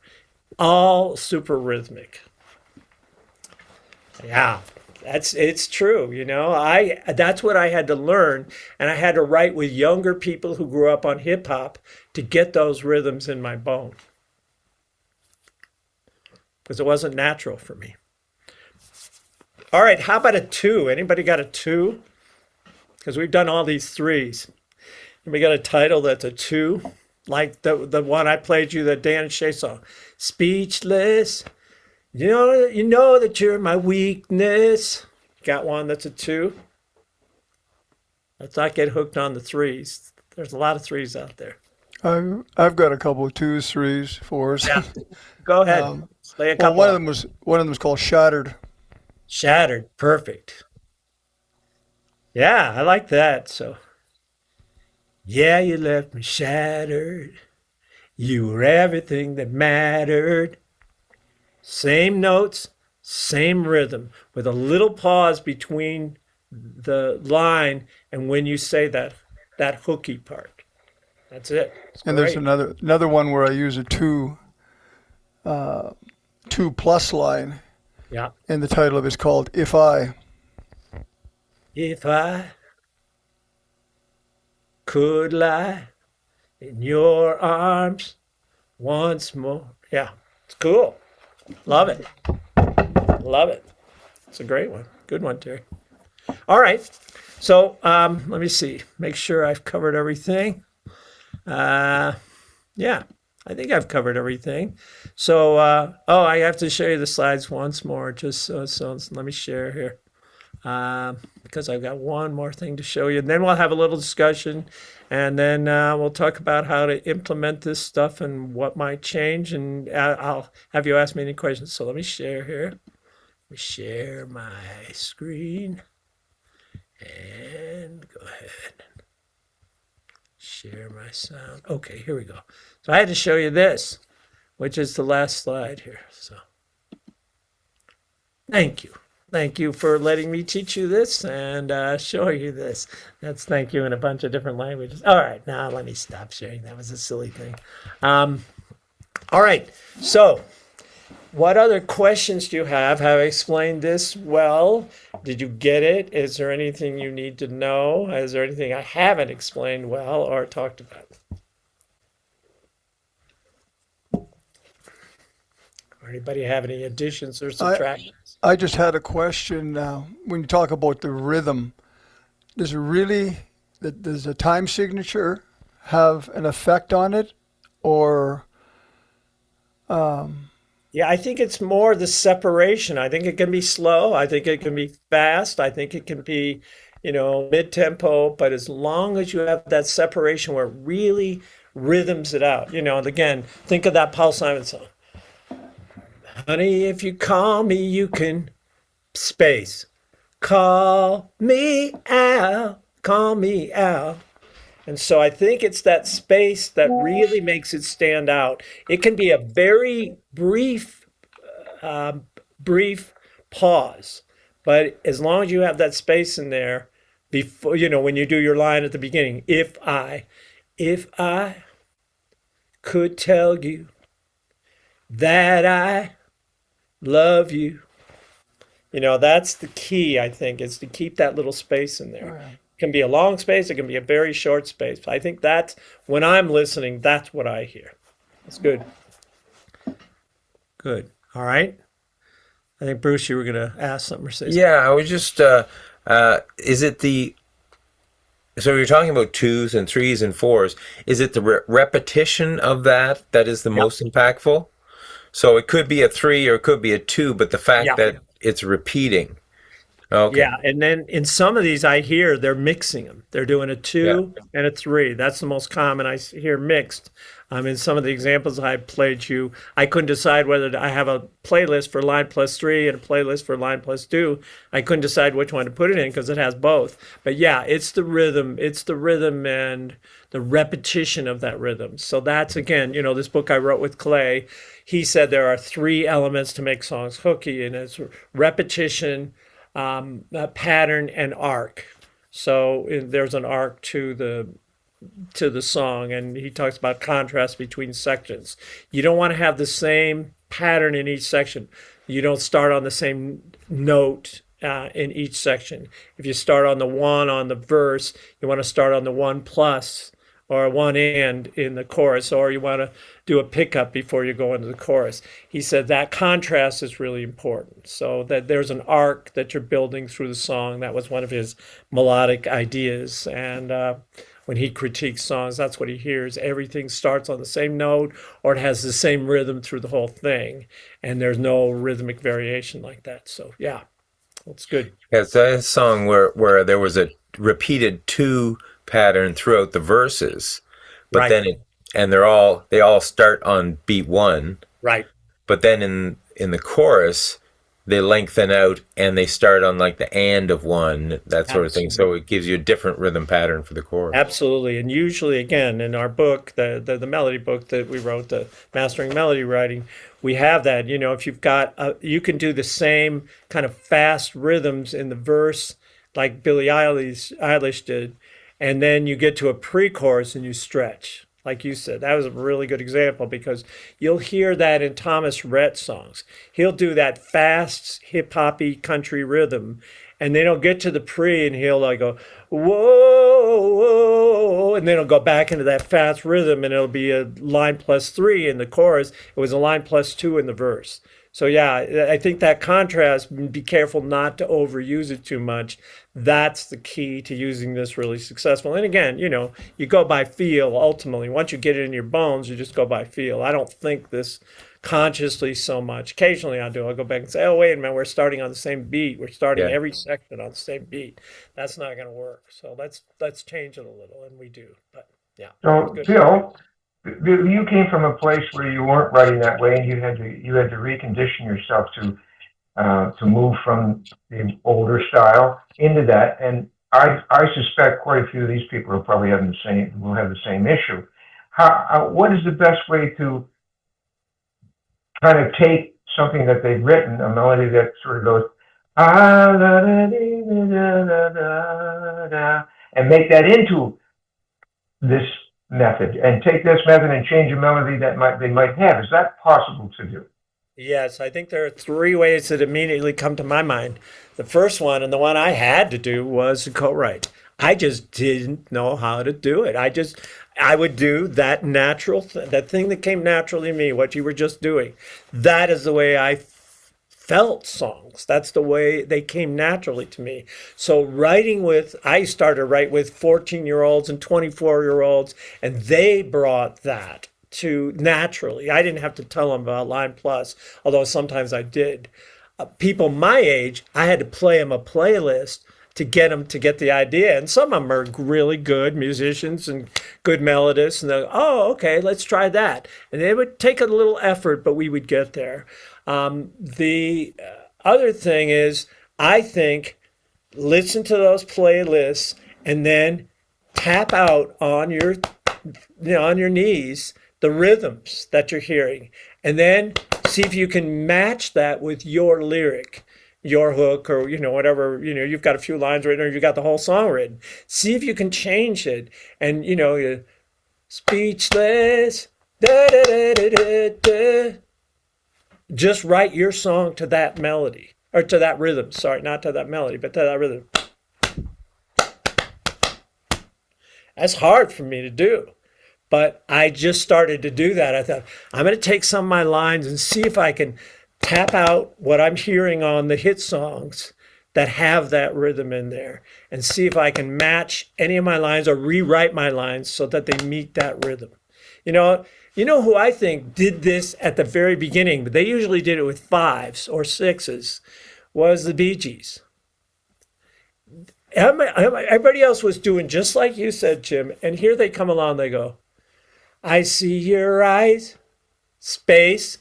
All super rhythmic. Yeah, it's true, that's what I had to learn, and I had to write with younger people who grew up on hip hop to get those rhythms in my bone. Because it wasn't natural for me. All right, how about a 2? Anybody got a 2? Because we've done all these 3s. We got a title that's a 2, like the one I played you, the Dan and Shay song. Speechless. You know that you're my weakness. Got one that's a 2. Let's not get hooked on the 3s. There's a lot of 3s out there. I've got a couple of 2s, 3s, 4s. Yeah. Go ahead. Lay a couple. One of them was called Shattered. Shattered. Perfect. Yeah, I like that. So, yeah, you left me shattered. You were everything that mattered. Same notes, same rhythm, with a little pause between the line and when you say that hooky part. That's it. It's And there's great. another one where I use a 2 plus line, Yeah. and the title of it is called If I. If I could lie in your arms once more. Yeah, it's cool. Love it. Love it. It's a great one. Good one, Terry. All right. So let me see. Make sure I've covered everything. Yeah, I think I've covered everything. So, I have to show you the slides once more. Just so let me share here. Because I've got one more thing to show you. And then we'll have a little discussion. And then we'll talk about how to implement this stuff and what might change. And I'll have you ask me any questions. So let me share here. Let me share my screen. And go ahead. Share my sound. Okay, here we go. So I had to show you this, which is the last slide here. So thank you. Thank you for letting me teach you this and show you this. That's thank you in a bunch of different languages. All right, now let me stop sharing. That was a silly thing. All right, so what other questions do you have? Have I explained this well? Did you get it? Is there anything you need to know? Is there anything I haven't explained well or talked about? Or anybody have any additions or subtractions? I just had a question. When you talk about the rhythm, does a time signature have an effect on it, or? Yeah, I think it's more the separation. I think it can be slow. I think it can be fast. I think it can be, mid-tempo. But as long as you have that separation where it really rhythms it out, and again, think of that Paul Simon song. Honey, if you call me, you can space. Call me Al. Call me Al. And so I think it's that space that really makes it stand out. It can be a very brief pause, but as long as you have that space in there before, when you do your line at the beginning, if I could tell you that I love you, that's the key, I think, is to keep that little space in there. Right. It can be a long space, it can be a very short space. I think that's when I'm listening, that's what I hear. That's good. Good. All right. I think Bruce, you were going to ask something or say something. Yeah, I was just Is it so you're talking about twos and threes and fours. Is it the repetition of that is the most impactful? So it could be a three or it could be a two, but the fact Yeah. that it's repeating. Okay. Yeah, and then in some of these, I hear they're mixing them. They're doing a two and a three. That's the most common I hear mixed. In some of the examples I played you, I couldn't decide whether I have a playlist for line plus three and a playlist for line plus two. I couldn't decide which one to put it in because it has both. But yeah, it's the rhythm. It's the rhythm and the repetition of that rhythm. So that's, again, this book I wrote with Clay. He said there are three elements to make songs hooky, and it's repetition, pattern, and arc. So there's an arc to the song, and he talks about contrast between sections. You don't want to have the same pattern in each section. You don't start on the same note in each section. If you start on the one on the verse, you want to start on the one plus or one and in the chorus, or you want to do a pickup before you go into the chorus. He said that contrast is really important, so that there's an arc that you're building through the song. That was one of his melodic ideas, and when he critiques songs, that's what he hears. Everything starts on the same note, or it has the same rhythm through the whole thing, and there's no rhythmic variation like that. So yeah, that's good. Yeah, it's a song where there was a repeated two pattern throughout the verses, but Right. then they all start on beat one, Right. but then in the chorus they lengthen out and they start on like the and of one, that sort of thing. So it gives you a different rhythm pattern for the chorus. Absolutely. And usually, again, in our book, the melody book that we wrote, the Mastering Melody Writing, we have that. If you've got, you can do the same kind of fast rhythms in the verse like Billie Eilish did, and then you get to a pre-chorus and you stretch. Like you said, that was a really good example, because you'll hear that in Thomas Rhett songs. He'll do that fast hip-hoppy country rhythm, and then he'll get to the pre and he'll like go, whoa, whoa, and then he'll go back into that fast rhythm, and it'll be a line plus three in the chorus. It was a line plus two in the verse. So yeah, I think that contrast, be careful not to overuse it too much. That's the key to using this really successful. And again, you go by feel ultimately. Once you get it in your bones, you just go by feel. I don't think this consciously so much. Occasionally I do. I'll go back and say, oh, wait a minute, we're starting on the same beat. We're starting Yeah. every section on the same beat. That's not going to work. So let's change it a little, and we do. But yeah. So, Good. Bill, you came from a place where you weren't writing that way, and you had to recondition yourself to move from the older style into that. And I suspect quite a few of these people are probably having will have the same issue. What is the best way to kind of take something that they've written, a melody that sort of goes ah la da dee da da da da, and make that into this method, and take this method and change a melody that they might have? Is that possible to do? Yes, I think there are three ways that immediately come to my mind. The first one, and the one I had to do, was to co-write. I just didn't know how to do it. I would do that natural that thing that came naturally to me, what you were just doing. That is the way I felt songs. That's the way they came naturally to me. So I started to write with 14-year-olds and 24-year-olds, and they brought that to naturally. I didn't have to tell them about Line Plus, although sometimes I did. People my age, I had to play them a playlist to get them to get the idea. And some of them are really good musicians and good melodists, and they're, oh, okay, let's try that. And it would take a little effort, but we would get there. The other thing is, I think, listen to those playlists and then tap out on your knees the rhythms that you're hearing, and then see if you can match that with your lyric, your hook, or whatever. You've got a few lines written, or you got the whole song written. See if you can change it, and you speechless, da, da, da, da, da, da. Just write your song to that melody, or to that rhythm. Sorry, not to that melody, but to that rhythm. That's hard for me to do. But I just started to do that. I thought, I'm going to take some of my lines and see if I can tap out what I'm hearing on the hit songs that have that rhythm in there and see if I can match any of my lines or rewrite my lines so that they meet that rhythm. You know who I think did this at the very beginning, but they usually did it with fives or sixes, was the Bee Gees. Everybody else was doing just like you said, Jim, and here they come along, they go, I see your eyes, space,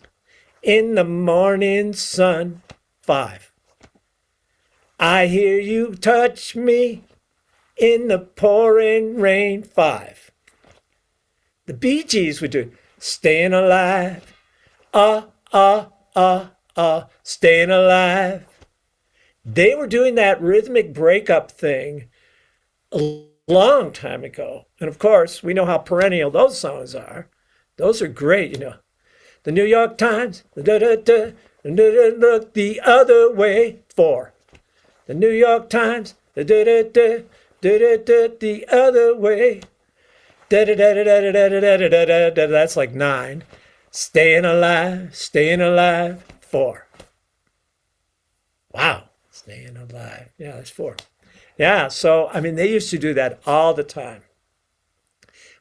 in the morning sun, 5. I hear you touch me in the pouring rain, 5. The Bee Gees would do staying alive, staying alive. They were doing that rhythmic breakup thing a long time ago. And of course, we know how perennial those songs are. Those are great, you know. The New York Times, look the other way, 4. The New York Times, the other way. That's like 9. Staying alive, 4. Wow, staying alive. Yeah, that's 4. Yeah, so, I mean, they used to do that all the time.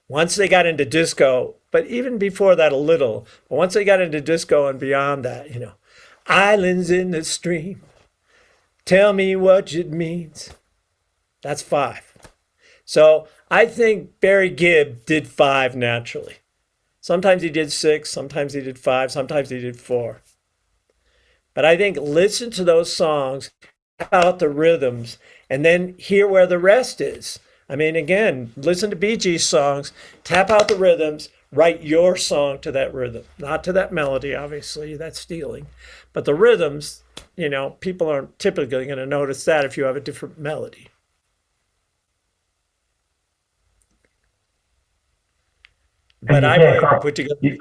Once they got into disco, but even before that a little, but once they got into disco and beyond that, you know, islands in the stream, tell me what it means. That's 5. So I think Barry Gibb did 5 naturally. Sometimes he did 6, sometimes he did 5, sometimes he did 4. But I think listen to those songs, out the rhythms, and then hear where the rest is. I mean, again, listen to Bee Gees songs, tap out the rhythms, write your song to that rhythm, not to that melody, obviously, that's stealing. But the rhythms, you know, people aren't typically going to notice that if you have a different melody. But I might put together. You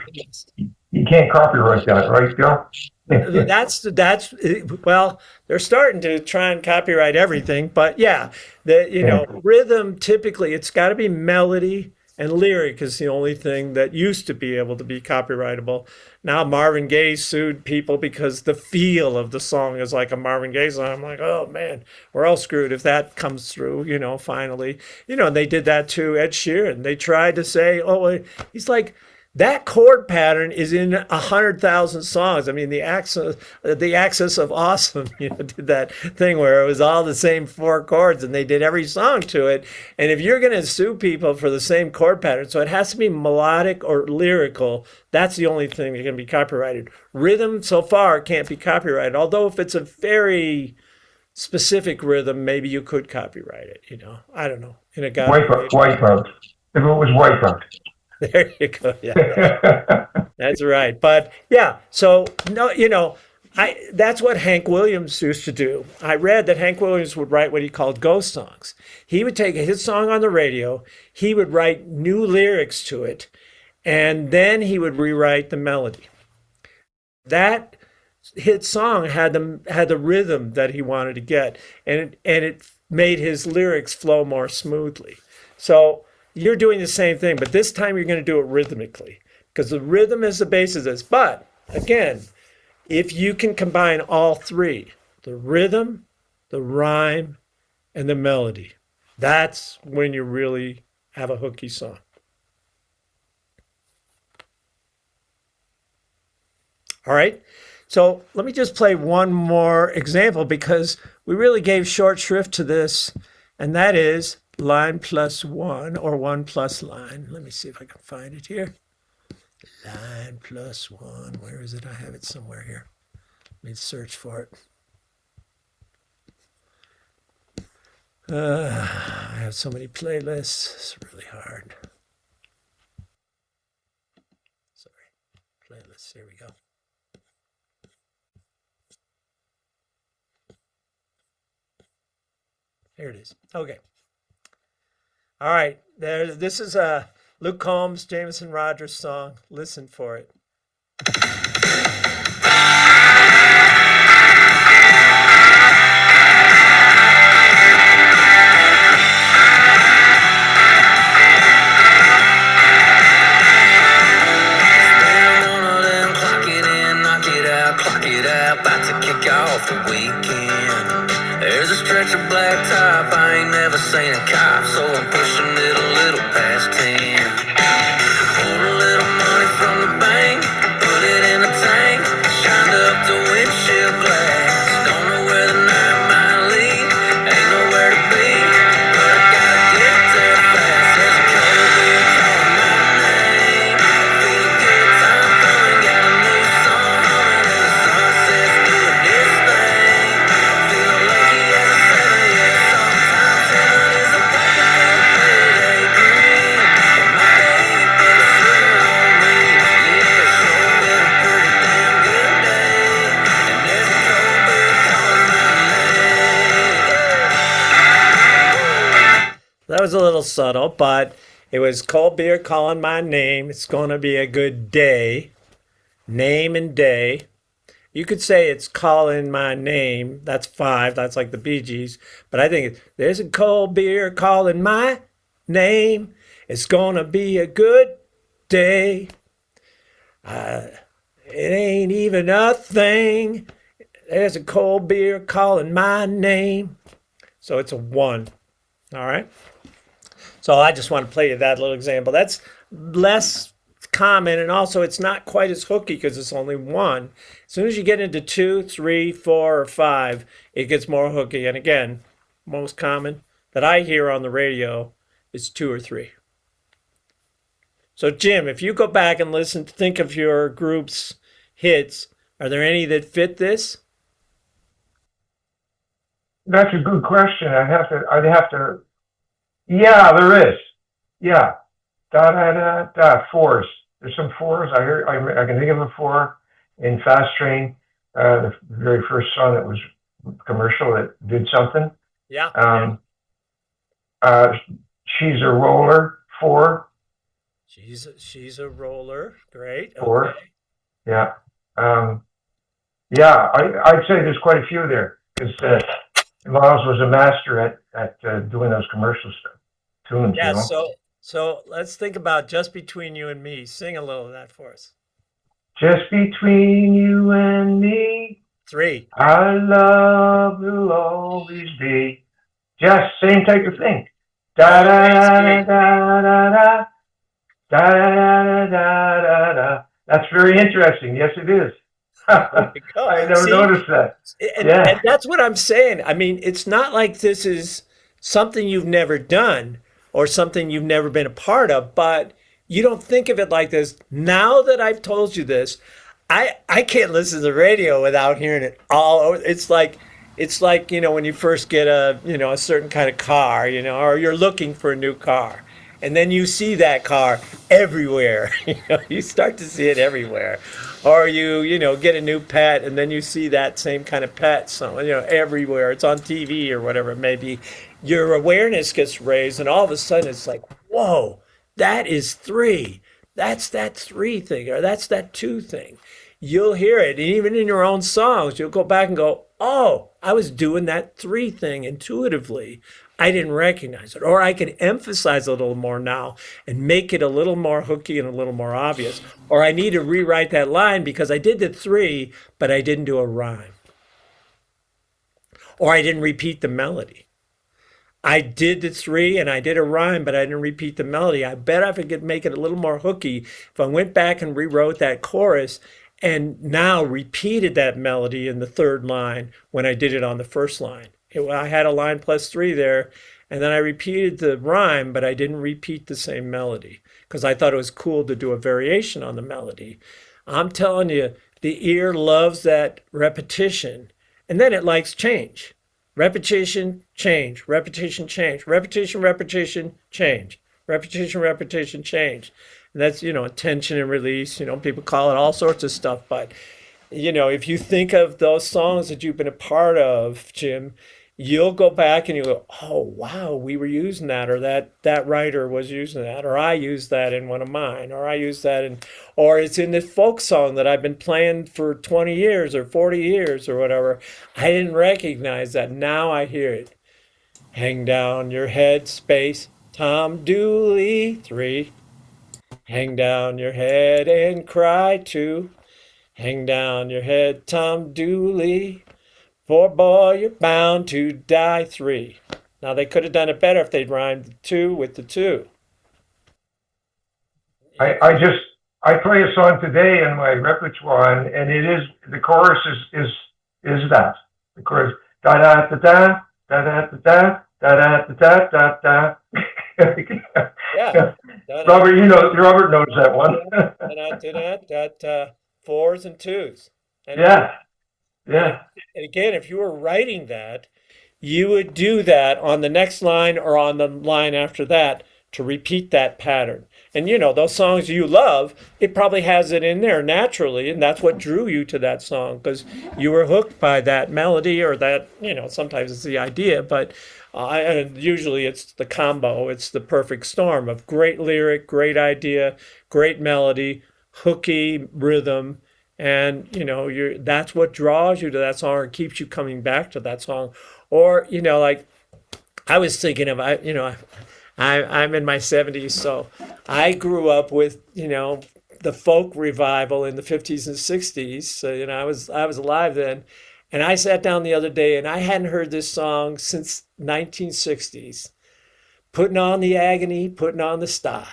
can't copyright that, right, Bill? That's well, they're starting to try and copyright everything, but yeah, rhythm typically it's got to be melody, and lyric is the only thing that used to be able to be copyrightable. Now Marvin Gaye sued people because the feel of the song is like a Marvin Gaye song. I'm like, oh man, we're all screwed if that comes through, you know, finally. You know, and they did that to Ed Sheeran. They tried to say, oh, he's like, that chord pattern is in 100,000 songs. I mean, the Axis of Awesome, you know, did that thing where it was all the same 4 chords, and they did every song to it. And if you're going to sue people for the same chord pattern, so it has to be melodic or lyrical. That's the only thing that can be copyrighted. Rhythm, so far, can't be copyrighted. Although if it's a very specific rhythm, maybe you could copyright it. You know, I don't know. In a Wipeout. If it was Wipeout. There you go. Yeah, that's right. But yeah, so no, you know, that's what Hank Williams used to do. I read that Hank Williams would write what he called ghost songs. He would take a hit song on the radio, he would write new lyrics to it, and then he would rewrite the melody. That hit song had the rhythm that he wanted to get, and it made his lyrics flow more smoothly. So you're doing the same thing, but this time you're going to do it rhythmically because the rhythm is the basis of this. But again, if you can combine all 3, the rhythm, the rhyme, and the melody, that's when you really have a hooky song. All right. So let me just play one more example because we really gave short shrift to this, and that is line plus 1 or 1 plus line. Let me see if I can find it here. Line plus 1. Where is it? I have it somewhere here. Let me search for it. I have so many playlists. It's really hard. Sorry. Playlists. Here we go. Here it is. Okay. All right, this is a Luke Combs, Jameson Rogers song. Listen for it. About to kick off the weekend. There's There's a stretch of black top, I ain't never seen a cop, so I'm pushing it a little past 10. Pulled a little money from the bank, put it in a tank, shined up the windshield glass. Don't know where the night might lead, ain't nowhere to be, but I gotta get there fast. There's a cold wind calling my name, feeling good, time coming, got a new song humming, and the sunset's doing this thing. Feel lucky as a sailor, yeah, sometimes heaven is a pocketbook payday green, and my baby put a sugar on me. Yeah, it's sure been a pretty damn good day, and there's a cold beer calling my name. That was a little subtle, but it was cold beer calling my name. It's going to be a good day. Name and day. You could say it's calling my name. That's 5. That's like the Bee Gees. But I think there's a cold beer calling my name. It's going to be a good day. It ain't even a thing. There's a cold beer calling my name. So it's a 1. All right. So I just want to play you that little example. That's less common, and also it's not quite as hooky because it's only 1. As soon as you get into 2, 3, 4, or 5, it gets more hooky. And again, most common that I hear on the radio is 2 or 3. So Jim, if you go back and listen, think of your group's hits, are there any that fit this? That's a good question. I'd have to. Yeah, there is. Yeah. Da da da da. 4s. There's some 4s. I can think of a 4 in Fast Train, the very first song that was commercial that did something. Yeah. She's a Roller. 4. She's a roller. Great. 4. Okay. Yeah. Yeah. I'd say there's quite a few there because Miles was a master at doing those commercial tunes. Yeah. You know? So let's think about Just Between You and Me. Sing a little of that for us. Just between you and me, 3. our love will always be. Just same type of thing. Da da da da da da da da da da da. That's very interesting. Yes, it is. I never noticed that. And that's what I'm saying. I mean, it's not like this is something you've never done or something you've never been a part of, but you don't think of it like this. Now that I've told you this, I can't listen to the radio without hearing it all over. It's like, when you first get a certain kind of car, or you're looking for a new car. And then you see that car everywhere. You start to see it everywhere. Or you get a new pet, and then you see that same kind of pet, so everywhere. It's on TV or whatever it may be. Your awareness gets raised, and all of a sudden it's like, whoa, that is 3. That's that 3 thing, or that's that 2 thing. You'll hear it, and even in your own songs, you'll go back and go, oh, I was doing that 3 thing intuitively. I didn't recognize it. Or I can emphasize it a little more now and make it a little more hooky and a little more obvious. Or I need to rewrite that line because I did the 3, but I didn't do a rhyme. Or I didn't repeat the melody. I did the 3 and I did a rhyme, but I didn't repeat the melody. I bet I could make it a little more hooky if I went back and rewrote that chorus and now repeated that melody in the 3rd line when I did it on the 1st line. I had a line plus 3 there, and then I repeated the rhyme, but I didn't repeat the same melody because I thought it was cool to do a variation on the melody. I'm telling you, the ear loves that repetition, and then it likes change. Repetition, change, repetition, change, repetition, repetition, change, repetition, repetition, change. And that's, tension and release. People call it all sorts of stuff, but if you think of those songs that you've been a part of, Jim, you'll go back and you go, oh, wow, we were using that, or that writer was using that, or I used that in one of mine, or I used that or it's in this folk song that I've been playing for 20 years or 40 years or whatever. I didn't recognize that. Now I hear it. Hang down your head, space, Tom Dooley, 3. Hang down your head and cry, 2. Hang down your head, Tom Dooley, 4 boy, you're bound to die. 3. Now they could have done it better if they'd rhymed the 2 with the 2. I play a song today in my repertoire, and it is the chorus is that the chorus da da da da da da da da da da da da. Yeah. Robert knows that one. Fours and 2s. And Yeah. And again, if you were writing that, you would do that on the next line or on the line after that to repeat that pattern. And those songs you love, it probably has it in there naturally, and that's what drew you to that song because you were hooked by that melody or that, sometimes it's the idea, but and usually it's the combo, it's the perfect storm of great lyric, great idea, great melody, hooky rhythm, and that's what draws you to that song or keeps you coming back to that song. Or like I was thinking of I'm in my 70s, so I grew up with the folk revival in the 50s and 60s. So I was alive then, and I sat down the other day and I hadn't heard this song since 1960s. Putting on the agony, putting on the style.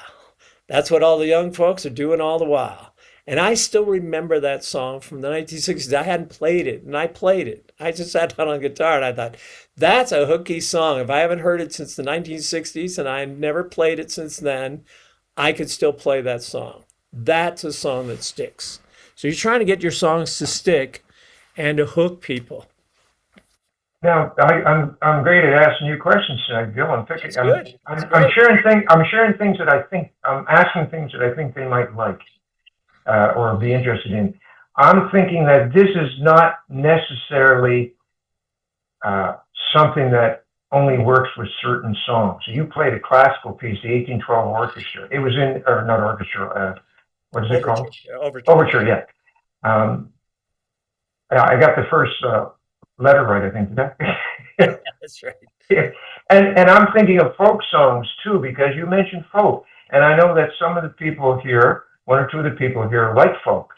That's what all the young folks are doing all the while. And I still remember that song from the 1960s. I hadn't played it, and I played it. I just sat down on guitar, and I thought, that's a hooky song. If I haven't heard it since the 1960s, and I never played it since then, I could still play that song. That's a song that sticks. So you're trying to get your songs to stick and to hook people. Now, I'm great at asking you questions tonight, Bill. I'm That's good. I'm sharing things that I think I'm asking things that I think they might like. Or be interested in. I'm thinking that this is not necessarily something that only works with certain songs. So you played a classical piece, the 1812 Orchestra. It was or not orchestra, what is it called? Overture, yeah. I got the first letter right, I think, did I? That's right. Yeah. And I'm thinking of folk songs too, because you mentioned folk. And I know that some of the people here, one or two of the people here like folk.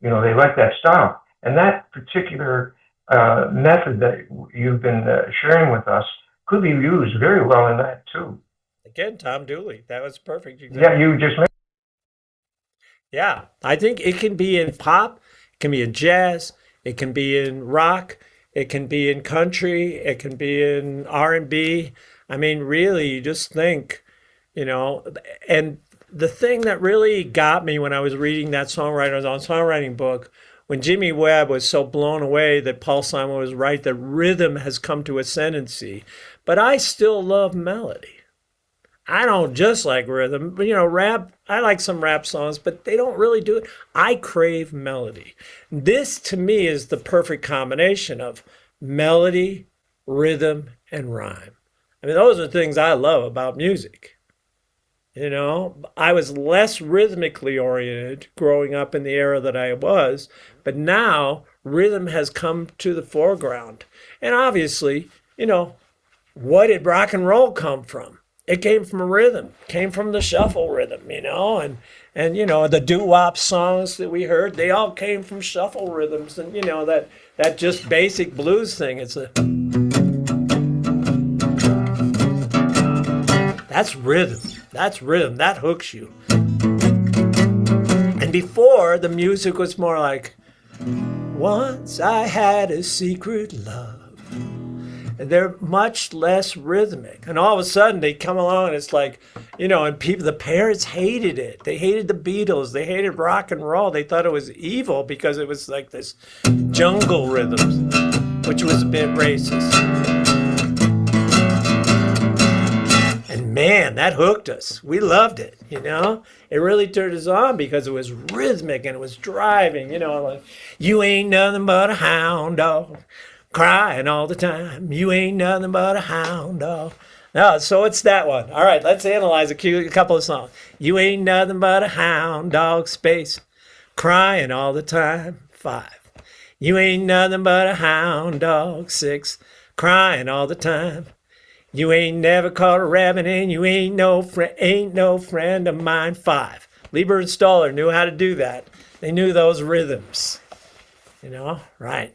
They like that style. And that particular method that you've been sharing with us could be used very well in that too. Again, Tom Dooley. That was perfect. Yeah, you just mentioned. Yeah, I think it can be in pop, it can be in jazz, it can be in rock, it can be in country, it can be in R&B. I mean, really, you just think, and the thing that really got me when I was reading that Songwriters on Songwriting book, when Jimmy Webb was so blown away that Paul Simon was right, that rhythm has come to ascendancy. But I still love melody. I don't just like rhythm. But, rap, I like some rap songs, but they don't really do it. I crave melody. This, to me, is the perfect combination of melody, rhythm, and rhyme. I mean, those are things I love about music. I was less rhythmically oriented growing up in the era that I was, but now rhythm has come to the foreground. And obviously, what did rock and roll come from? It came from a rhythm, came from the shuffle rhythm, and the doo-wop songs that we heard, they all came from shuffle rhythms, and that just basic blues thing. That's rhythm. That's rhythm. That hooks you. And before, the music was more like, once I had a secret love. And they're much less rhythmic. And all of a sudden, they come along and it's like, and the parents hated it. They hated the Beatles. They hated rock and roll. They thought it was evil because it was like this jungle rhythm, which was a bit racist. Man, that hooked us. We loved it, It really turned us on because it was rhythmic and it was driving, like, you ain't nothing but a hound dog, crying all the time. You ain't nothing but a hound dog. No, so it's that one. All right, let's analyze a couple of songs. You ain't nothing but a hound dog, space, crying all the time. 5. You ain't nothing but a hound dog, 6, crying all the time. You ain't never caught a rabbit and you ain't no friend of mine. 5. Lieber and Stoller knew how to do that. They knew those rhythms. Right.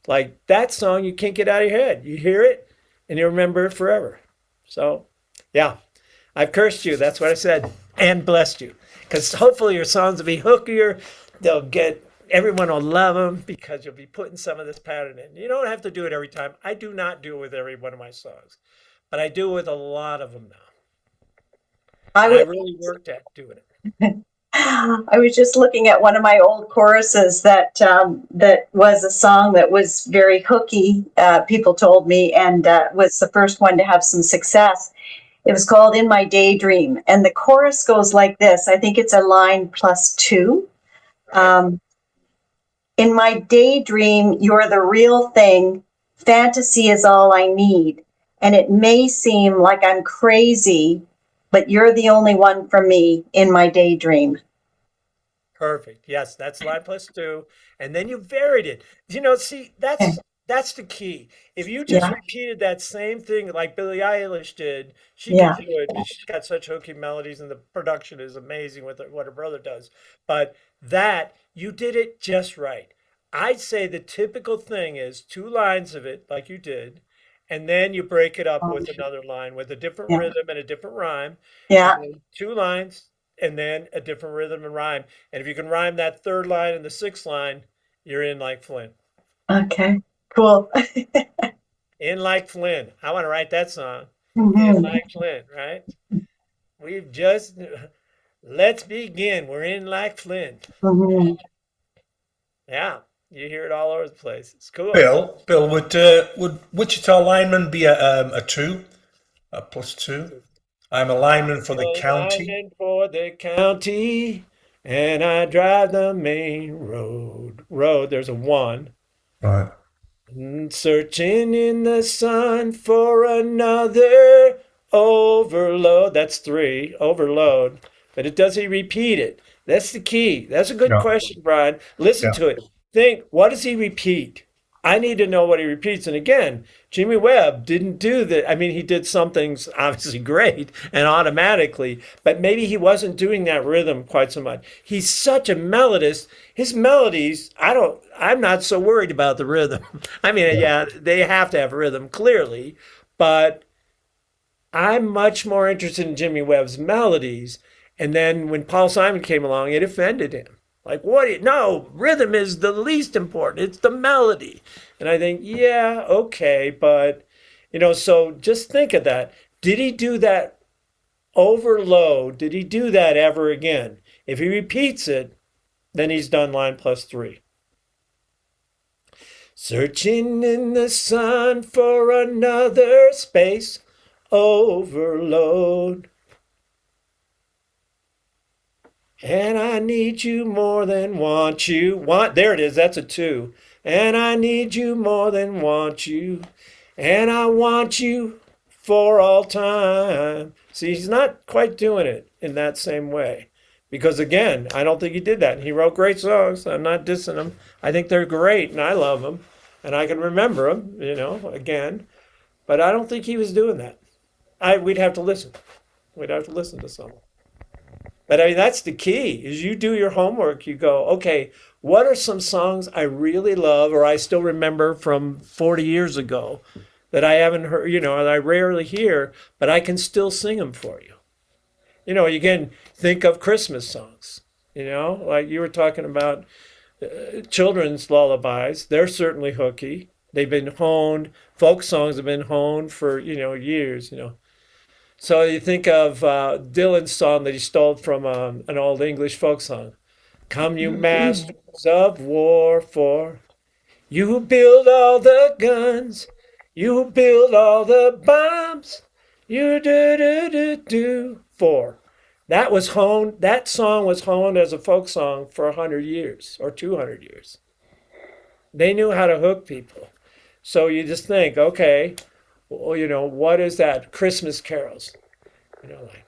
Like that song, you can't get out of your head. You hear it and you remember it forever. So, yeah, I've cursed you. That's what I said, and blessed you. Because hopefully your songs will be hookier. They'll get, everyone will love them because you'll be putting some of this pattern in. You don't have to do it every time. I do not do it with every one of my songs, but I do it with a lot of them now. I And I would really worked at doing it. I was just looking at one of my old choruses that was a song that was very hooky. People told me, and was the first one to have some success. It was called "In My Daydream," and the chorus goes like this. I think it's a line plus two. Um, In my daydream, you're the real thing. Fantasy is all I need, and it may seem like I'm crazy, but you're the only one for me in my daydream. Perfect. Yes, that's line plus two. And then you varied it. See, that's the key. If you just Yeah, repeated that same thing like Billie Eilish did, she can yeah. do it. She's got such hooky melodies, and the production is amazing with what her brother does. But that you did it just right. I'd say the typical thing is two lines of it, like you did, and then you break it up with another line with a different Yeah, rhythm and a different rhyme, and yeah. then two lines and then a different rhythm and rhyme. And if you can rhyme that third line and the sixth line, you're in like Flynn. Okay, cool. In like Flynn. I want to write that song. In Mhm, like Flynn, right? We've just let's begin. We're in like Flynn. mhm. Yeah, you hear it all over the place. It's cool. Bill, would Wichita lineman be a two, a plus two? I'm a lineman for the The county. lineman for the county, and I drive the main road. Road, there's a one. Right. Searching in the sun for another overload. That's three, overload. But does he repeat it? That's the key. That's a good Yeah. question, Brian. Listen Yeah. to it. Think, what does he repeat? I need to know what he repeats. And again, Jimmy Webb didn't do that. I mean, he did some things obviously great and automatically, but maybe he wasn't doing that rhythm quite so much. He's such a melodist. His melodies, I'm not so worried about the rhythm. I mean, Yeah. yeah, they have to have rhythm clearly, but I'm much more interested in Jimmy Webb's melodies. And then when Paul Simon came along, it offended him. Like, what? No, rhythm is the least important. It's the melody. And I think, yeah, okay. But, so just think of that. Did he do that overload? Did he do that ever again? If he repeats it, then he's done line plus three. Searching in the sun for another space overload. And I need you more than want you. There it is. That's a two. And I need you more than want you. And I want you for all time. See, he's not quite doing it in that same way. Because again, I don't think he did that. He wrote great songs. I'm not dissing him. I think they're great and I love them. And I can remember them, again. But I don't think he was doing that. We'd have to listen. We'd have to listen to some. But I mean, that's the key is you do your homework. You go, okay, what are some songs I really love or I still remember from 40 years ago that I haven't heard, that I rarely hear, but I can still sing them for you. You can think of Christmas songs, like you were talking about children's lullabies. They're certainly hooky. They've been honed. Folk songs have been honed for, years. So you think of Dylan's song that he stole from an old English folk song. Come, you masters of war, for you who build all the guns, you who build all the bombs, you do. For that was honed. That song was honed as a folk song for 100 years or 200 years. They knew how to hook people. So you just think, okay, well, what is that? Christmas carols. Like,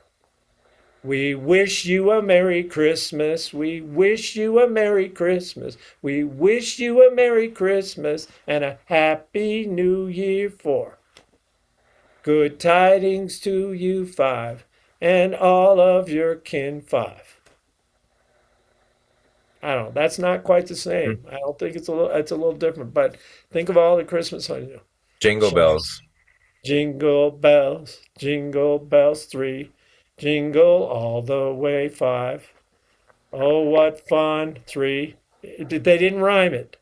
we wish you a Merry Christmas. We wish you a Merry Christmas. We wish you a Merry Christmas and a Happy New Year for. Good tidings to you five and all of your kin five. I don't know. That's not quite the same. I don't think it's a little different. But think of all the Christmas songs. Jingle bells. Jingle bells 3, jingle all the way 5. Oh, what fun 3. They didn't rhyme it.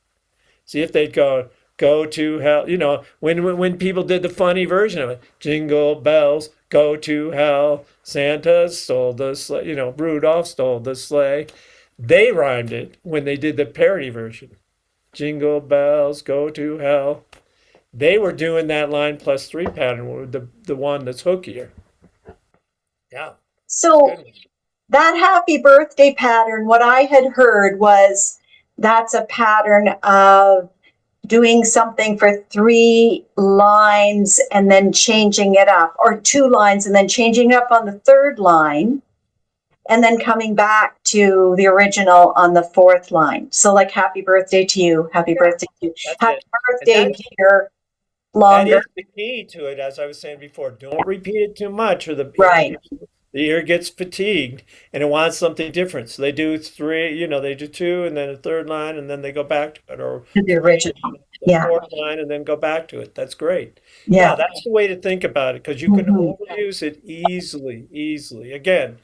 See if they'd go to hell. You know, when people did the funny version of it, jingle bells go to hell. Santa stole the sleigh. You know, Rudolph stole the sleigh. They rhymed it when they did the parody version. Jingle bells go to hell. They were doing that line plus 3 pattern, the one that's hookier. Yeah. So that happy birthday pattern, what I had heard was that's a pattern of doing something for 3 lines and then changing it up, or 2 lines and then changing it up on the 3rd line, and then coming back to the original on the 4th line. So like happy birthday to you, happy birthday to you, happy birthday dear. That Longer. is the key to it, as I was saying before. Don't repeat it too much, or the ear gets fatigued and it wants something different. So they do 3, you know, they do 2 and then a 3rd line and then they go back to it, or The original. the Yeah. 4th line and then go back to it. That's great. Yeah. That's the way to think about it, because you can overuse it easily. Again,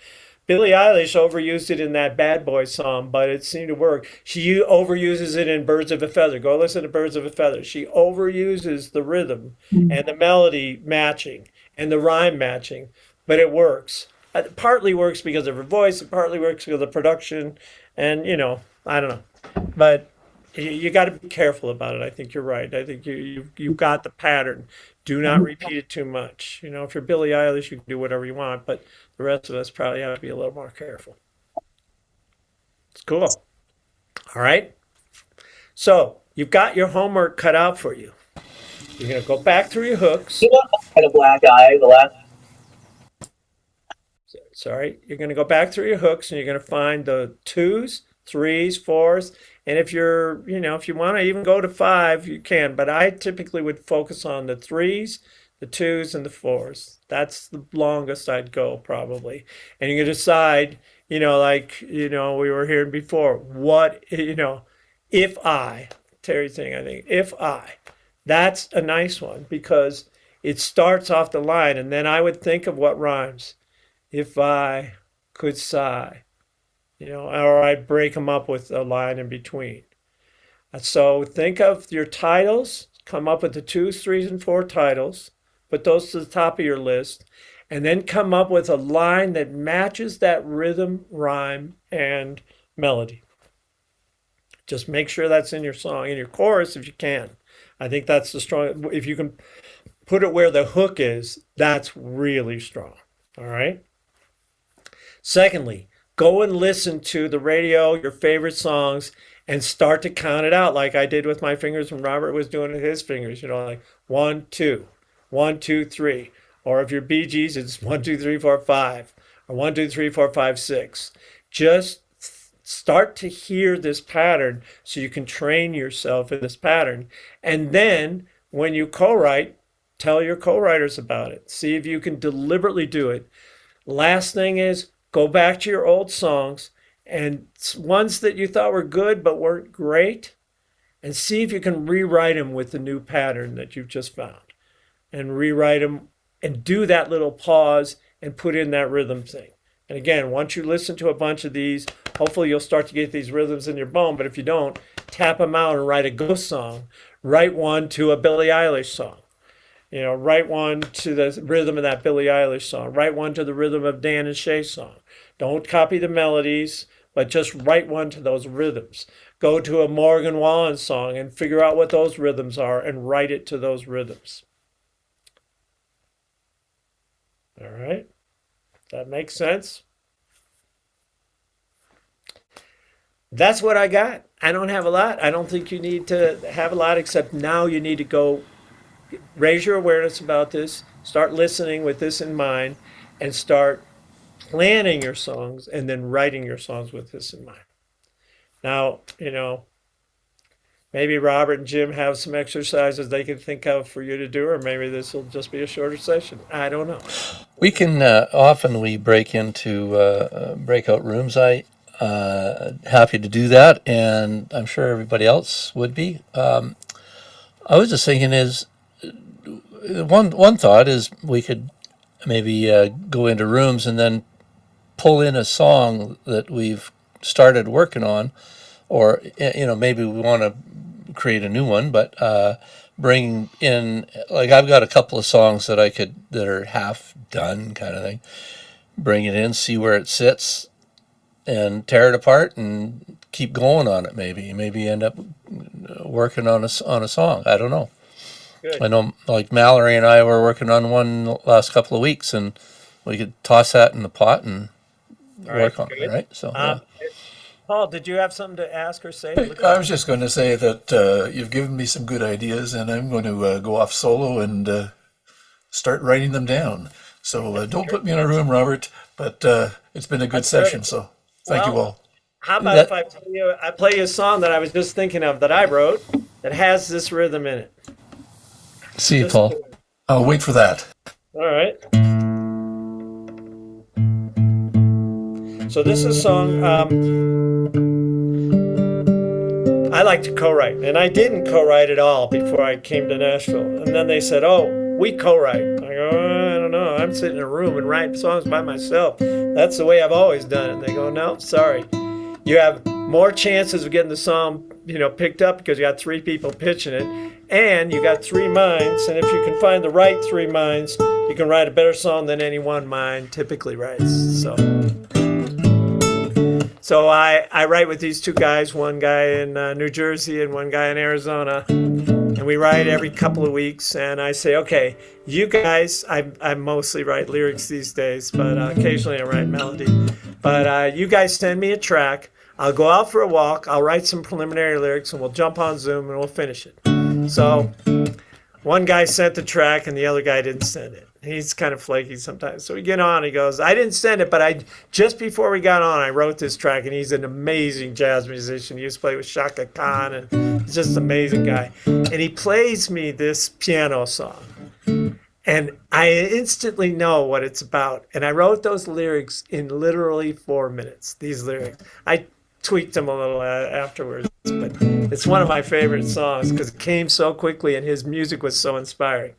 Billie Eilish overused it in that Bad Boy song, but it seemed to work. She overuses it in Birds of a Feather. Go listen to Birds of a Feather. She overuses the rhythm and the melody matching and the rhyme matching, but it works. It partly works because of her voice, it partly works because of the production, and, you know, I don't know. But you got to be careful about it. I think you're right. I think you got the pattern. Do not repeat it too much. You know, if you're Billie Eilish, you can do whatever you want, but the rest of us probably have to be a little more careful. It's cool. All right. So you've got your homework cut out for you. You're going to go back through your hooks. Had a black eye the last. Sorry. You're going to go back through your hooks and you're going to find the 2s, 3s, 4s. And if you're, you know, if you want to even go to 5, you can. But I typically would focus on the 3s, the 2s, and the 4s. That's the longest I'd go, probably. And you can decide, you know, like, you know, we were hearing before, what, you know, if I, Terry's saying, I think, if I, that's a nice one because it starts off the line. And then I would think of what rhymes. If I could sigh, you know, or I break them up with a line in between. So think of your titles, come up with the 2s, 3s, and 4 titles, put those to the top of your list, and then come up with a line that matches that rhythm, rhyme, and melody. Just make sure that's in your song, in your chorus if you can. I think that's the strong, if you can put it where the hook is, that's really strong. All right. Secondly, go and listen to the radio, your favorite songs, and start to count it out like I did with my fingers when Robert was doing it with his fingers. You know, like 1, 2, 1, 2, 3. Or if you're Bee Gees, it's 1, 2, 3, 4, 5. Or 1, 2, 3, 4, 5, 6. Just start to hear this pattern so you can train yourself in this pattern. And then when you co-write, tell your co-writers about it. See if you can deliberately do it. Last thing is, go back to your old songs and ones that you thought were good but weren't great, and see if you can rewrite them with the new pattern that you've just found. And rewrite them and do that little pause and put in that rhythm thing. And again, once you listen to a bunch of these, hopefully you'll start to get these rhythms in your bone. But if you don't, tap them out and write a ghost song. Write one to a Billie Eilish song. You know, write one to the rhythm of that Billie Eilish song. Write one to the rhythm of Dan and Shay's song. Don't copy the melodies, but just write one to those rhythms. Go to a Morgan Wallen song and figure out what those rhythms are and write it to those rhythms. All right. That makes sense? That's what I got. I don't have a lot. I don't think you need to have a lot, except now you need to go raise your awareness about this, start listening with this in mind, and start planning your songs and then writing your songs with this in mind. Now, you know, maybe Robert and Jim have some exercises they can think of for you to do, or maybe this will just be a shorter session. I don't know. We can often we break into breakout rooms. I happy to do that, and I'm sure everybody else would be. I was just thinking is one thought is we could maybe go into rooms and then pull in a song that we've started working on, or maybe we want to create a new one, but bring in, like, I've got a couple of songs that that are half done kind of thing. Bring it in, see where it sits, and tear it apart and keep going on it. Maybe end up working on a song. I don't know. Good. I know, like, Mallory and I were working on one the last couple of weeks, and we could toss that in the pot and work on it, right? So, yeah. Paul, did you have something to ask or say? I was just going to say that you've given me some good ideas, and I'm going to go off solo and start writing them down. So don't put me in a room, Robert, but it's been a good session, so thank you all. How about if I play you a song that I was just thinking of that I wrote that has this rhythm in it? See you, Paul. I'll wait for that. All right. So this is a song I like to co-write, and I didn't co-write at all before I came to Nashville. And then they said, "Oh, we co-write." I go, "I don't know. I'm sitting in a room and write songs by myself. That's the way I've always done it." And they go, "No, sorry. You have more chances of getting the song, picked up because you got 3 people pitching it, and you got 3 minds. And if you can find the right 3 minds, you can write a better song than any one mind typically writes." So I write with these 2 guys, one guy in New Jersey and one guy in Arizona, and we write every couple of weeks. And I say, "Okay, you guys," I mostly write lyrics these days, but occasionally I write melody. But you guys send me a track. I'll go out for a walk. I'll write some preliminary lyrics, and we'll jump on Zoom and we'll finish it. So one guy sent the track, and the other guy didn't send it. He's kind of flaky sometimes. So we get on. He goes, "I didn't send it, but just before we got on, I wrote this track." And he's an amazing jazz musician. He used to play with Shaka Khan, and he's just an amazing guy. And he plays me this piano song. And I instantly know what it's about. And I wrote those lyrics in literally 4 minutes, these lyrics. I tweaked them a little afterwards, but it's one of my favorite songs because it came so quickly and his music was so inspiring.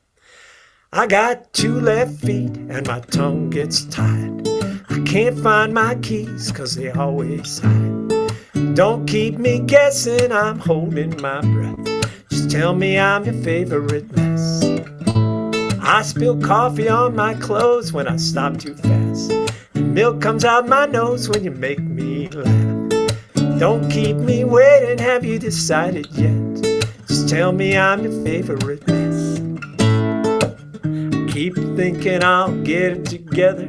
I got 2 left feet and my tongue gets tied. I can't find my keys 'cause they always hide. Don't keep me guessing, I'm holding my breath. Just tell me I'm your favorite mess. I spill coffee on my clothes when I stop too fast. And milk comes out my nose when you make me laugh. Don't keep me waiting, have you decided yet? Just tell me I'm your favorite mess. Keep thinking I'll get it together,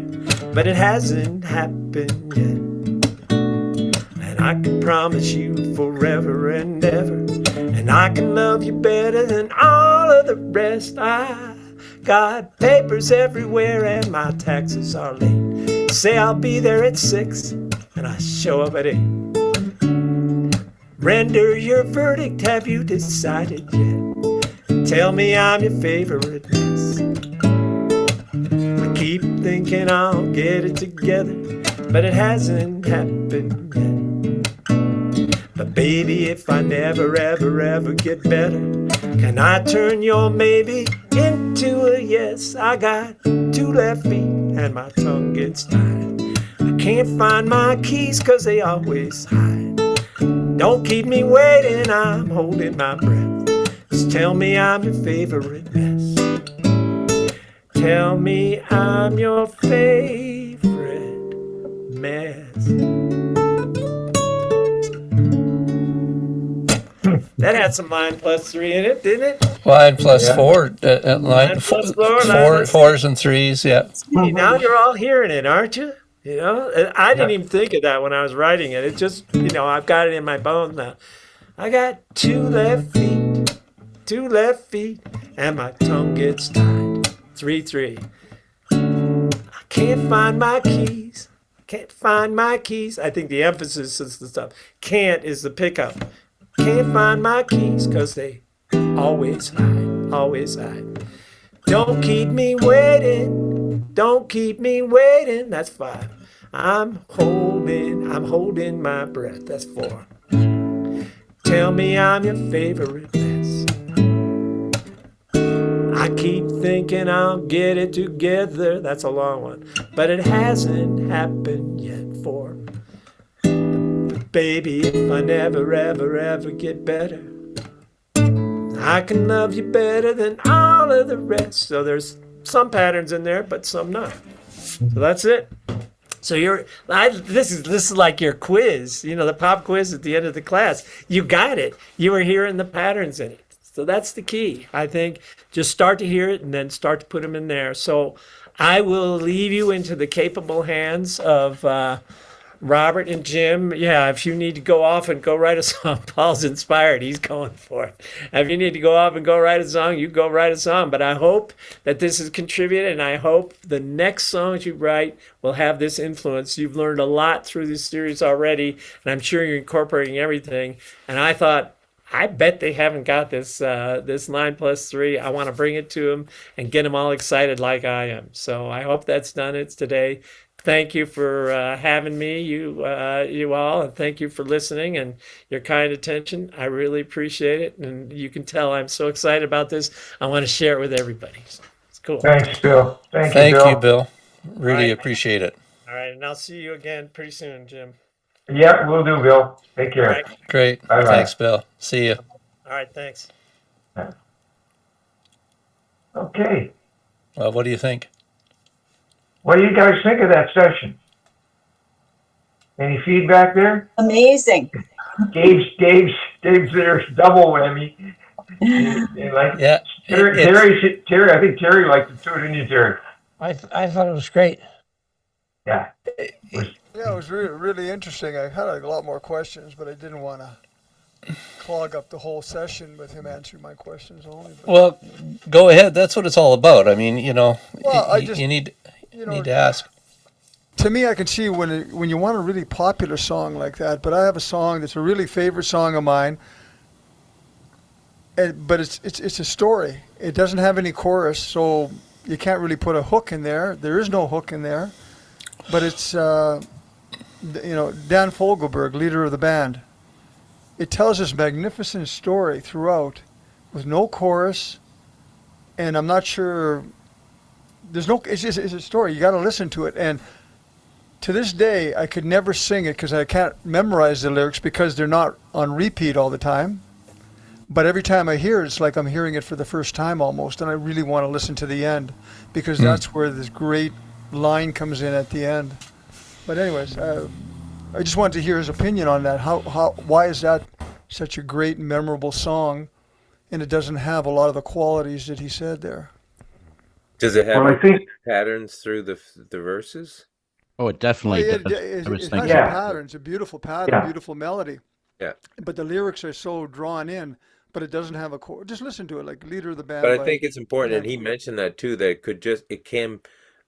but it hasn't happened yet. And I can promise you forever and ever, and I can love you better than all of the rest. I got papers everywhere and my taxes are late. Say I'll be there at 6 and I show up at 8. Render your verdict, have you decided yet? Tell me I'm your favorite mess. Keep thinking I'll get it together, but it hasn't happened yet. But baby, if I never, ever, ever get better, can I turn your maybe into a yes? I got 2 left feet and my tongue gets tied. I can't find my keys 'cause they always hide. Don't keep me waiting, I'm holding my breath. Just tell me I'm your favorite mess. Tell me I'm your favorite mess. That had some line plus 3 in it, didn't it? Line plus 4, line Line plus 4, four, 4s and 3s, yeah. See, now you're all hearing it, aren't you? I didn't even think of that when I was writing it. It just, I've got it in my bones now. I got 2 left feet, and my tongue gets tied. 3-3. I can't find my keys. I think the emphasis is the stuff. Can't is the pickup. Can't find my keys 'cause they always hide. Don't keep me waiting. That's 5. I'm holding my breath. That's 4. Tell me I'm your favorite mess. I keep thinking I'll get it together. That's a long one, but it hasn't happened yet. 4. Baby, if I never, ever, ever get better, I can love you better than all of the rest. So there's some patterns in there, but some not. So that's it. So this is like your quiz, the pop quiz at the end of the class. You got it. You were hearing the patterns in it. So that's the key. I think just start to hear it and then start to put them in there. So I will leave you into the capable hands of Robert and Jim. Yeah, if you need to go off and go write a song, Paul's inspired. He's going for it. If you need to go off and go write a song, you go write a song. But I hope that this has contributed, and I hope the next songs you write will have this influence. You've learned a lot through this series already, and I'm sure you're incorporating everything. And I thought, I bet they haven't got this 9+3. I want to bring it to them and get them all excited like I am. So I hope that's done it today. Thank you for having me, you all, and thank you for listening and your kind attention. I really appreciate it, and you can tell I'm so excited about this. I want to share it with everybody. So it's cool. Thanks, Bill. Thank you, Bill. Really appreciate it. All right, and I'll see you again pretty soon, Jim. Yeah, we'll do, Bill. Take care. Right. Great. Bye-bye. Thanks, Bill. See you. All right, thanks. Okay. Well, what do you think? What do you guys think of that session? Any feedback there? Amazing. Gabe's there's double whammy. And like Yeah. Terry, I think Terry liked it too, didn't you, Terry? I thought it was great. Yeah. Yeah, it was really, really interesting. I had a lot more questions, but I didn't want to clog up the whole session with him answering my questions only. But, Well, go ahead. That's what it's all about. I mean, Well, you need you know, need to ask. to me, I can see when you want a really popular song like that. But I have a song that's a really favorite song of mine, but it's a story. It doesn't have any chorus, so you can't really put a hook in there. There is no hook in there, but it's Dan Fogelberg, leader of the band. It tells this magnificent story throughout, with no chorus, and I'm not sure. It's a story. You got to listen to it, and to this day, I could never sing it because I can't memorize the lyrics because they're not on repeat all the time. But every time I hear it, it's like I'm hearing it for the first time almost, and I really want to listen to the end because that's where this great line comes in at the end. But anyways, I just wanted to hear his opinion on that. Why is that such a great, memorable song, and it doesn't have a lot of the qualities that he said there? Does it have Well, I think patterns through the verses? Oh, it definitely It does. has I was a thinking. Yeah. pattern. It's a beautiful pattern, Yeah. beautiful melody. Yeah. But the lyrics are so drawn in, but it doesn't have a chord. Just listen to it, like Leader of the Band. But I by think it's important, and Dan he Fogelberg. mentioned that too. That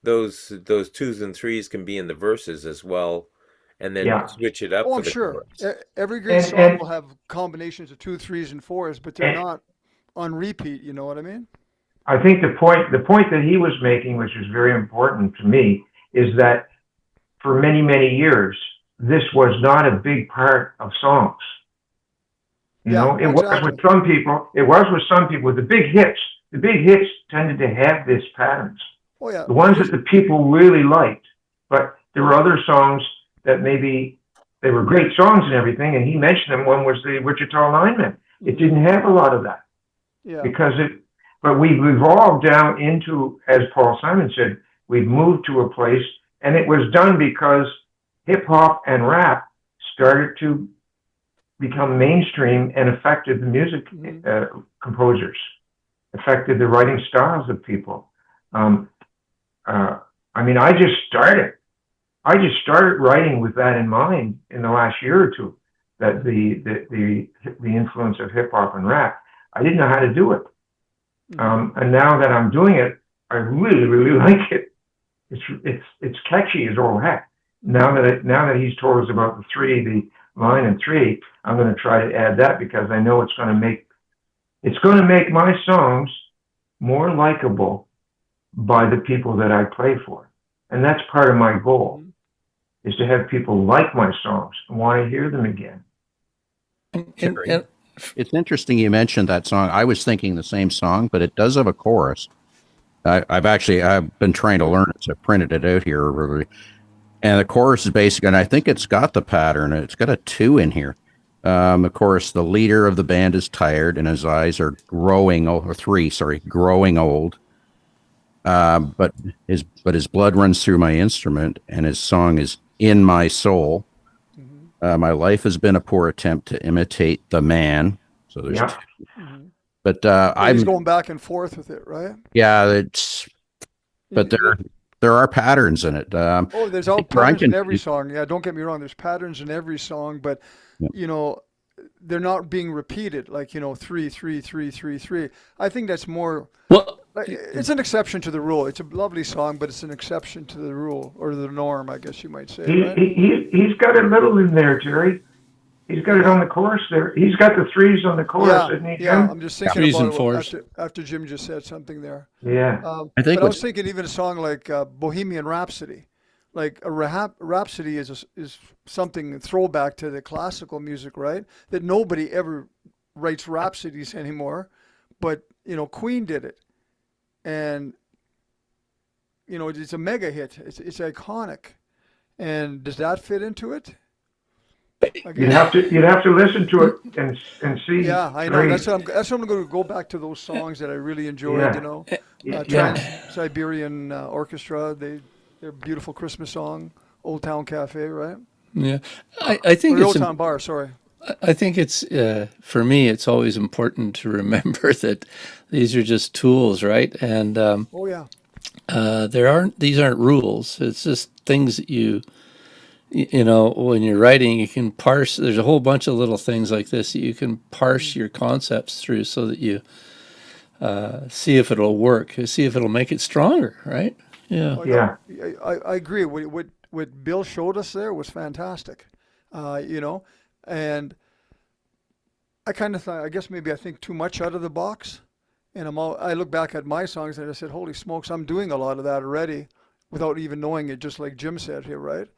those 2s and 3s can be in the verses as well, and then Yeah. switch it up. Oh, for I'm the sure. chorus. Every great And- song and- will have combinations of 2, 3s, and 4s, but they're And- not on repeat. You know what I mean? I think the point that he was making, which is very important to me, is that for many, many years, this was not a big part of songs. You Yeah, know, it was exactly. with some people. It was with some people. The big hits tended to have this patterns. Oh yeah. The ones that the people really liked. But there were other songs that maybe they were great songs and everything. And he mentioned them. One was the Wichita Lineman. It didn't have a lot of that Yeah. because but we've evolved down into, as Paul Simon said, we've moved to a place, and it was done because hip hop and rap started to become mainstream and affected the music composers, affected the writing styles of people. I mean, I just started writing with that in mind in the last year or two, that the influence of hip hop and rap. I didn't know how to do it. And now that I'm doing it, I really, really like it. It's catchy as all heck. Now that he's told us about the line and 3, I'm going to try to add that because I know it's going to make my songs more likable by the people that I play for, and that's part of my goal. is to have people like my songs and want to hear them again. And It's interesting you mentioned that song. I was thinking the same song, but it does have a chorus. I've been trying to learn it, so I printed it out here. And the chorus is basically, and I think it's got the pattern. It's got a 2 in here. Of course, the leader of the band is tired, and his eyes are growing, or 3, sorry, growing old. But his blood runs through my instrument, and his song is in my soul. My life has been a poor attempt to imitate the man. So there's, Yeah. but He's I'm going back and forth with it, right? yeah, it's but there are patterns in it. Oh, there's all think Brian patterns in can- every song. Yeah, don't get me wrong. There's patterns in every song, but Yeah. you know, they're not being repeated. Like 3, 3, 3, 3, 3. I think that's more. well, Like, it's an exception to the rule. It's a lovely song, but it's an exception to the rule or the norm, I guess you might say. Right? He's got a little in there, Jerry. He's got it on the chorus there. He's got the 3s on the chorus, Yeah, isn't he, yeah. Jim? I'm just thinking 3s about and it 4s. after Jim just said something there. Yeah. I think But I was what's- thinking even a song like Bohemian Rhapsody. Like a rhapsody is something throwback to the classical music, right? That nobody ever writes rhapsodies anymore, but Queen did it, and it's a mega hit. It's iconic, and does that fit into it? You'd have to listen to it and see. Yeah, I know. Three. That's what I'm going to go back to those songs that I really enjoyed. Yeah. Yeah. Trans-Siberian Orchestra. They're a beautiful Christmas song. Old Town Cafe, right? yeah, I think Or it's Old Town Bar. Sorry. I think it's for me. It's always important to remember that these are just tools, right? And Oh yeah. these aren't rules. It's just things that you know, when you're writing, you can parse. There's a whole bunch of little things like this that you can parse your concepts through, so that you see if it'll work, see if it'll make it stronger, right? Yeah. Oh, Yeah. I agree. What Bill showed us there was fantastic. And I kind of thought, I guess maybe I think too much out of the box. And I look back at my songs and I said, holy smokes, I'm doing a lot of that already without even knowing it, just like Jim said here, right?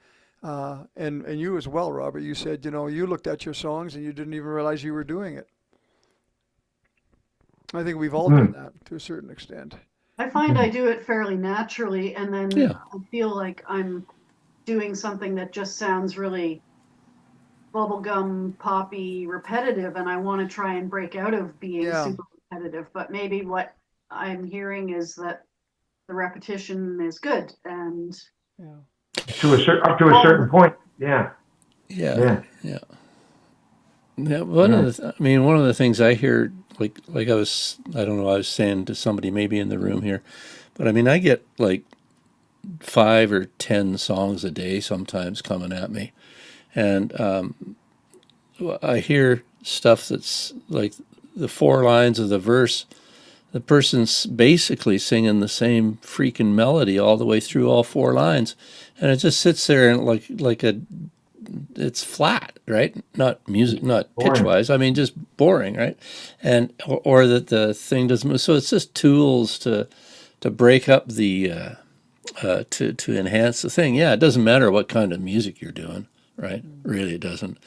And you as well, Robert. You said, you looked at your songs and you didn't even realize you were doing it. I think we've all done that to a certain extent. I find I do it fairly naturally, and then Yeah. I feel like I'm doing something that just sounds really bubblegum, poppy, repetitive, and I want to try and break out of being Yeah. super repetitive. But maybe what I'm hearing is that the repetition is good, and Yeah. Up to a certain point. Yeah. Yeah. One of the things I hear, like I don't know, I was saying to somebody maybe in the room here, but I get like 5 or 10 songs a day sometimes coming at me, and I hear stuff that's like the 4 lines of the verse. The person's basically singing the same freaking melody all the way through all 4 lines, and it just sits there and it's flat, right? Not music, not pitch wise. Just boring, right? And or that the thing doesn't move. So it's just tools to break up the to enhance the thing. Yeah, it doesn't matter what kind of music you're doing, right? Really, it doesn't.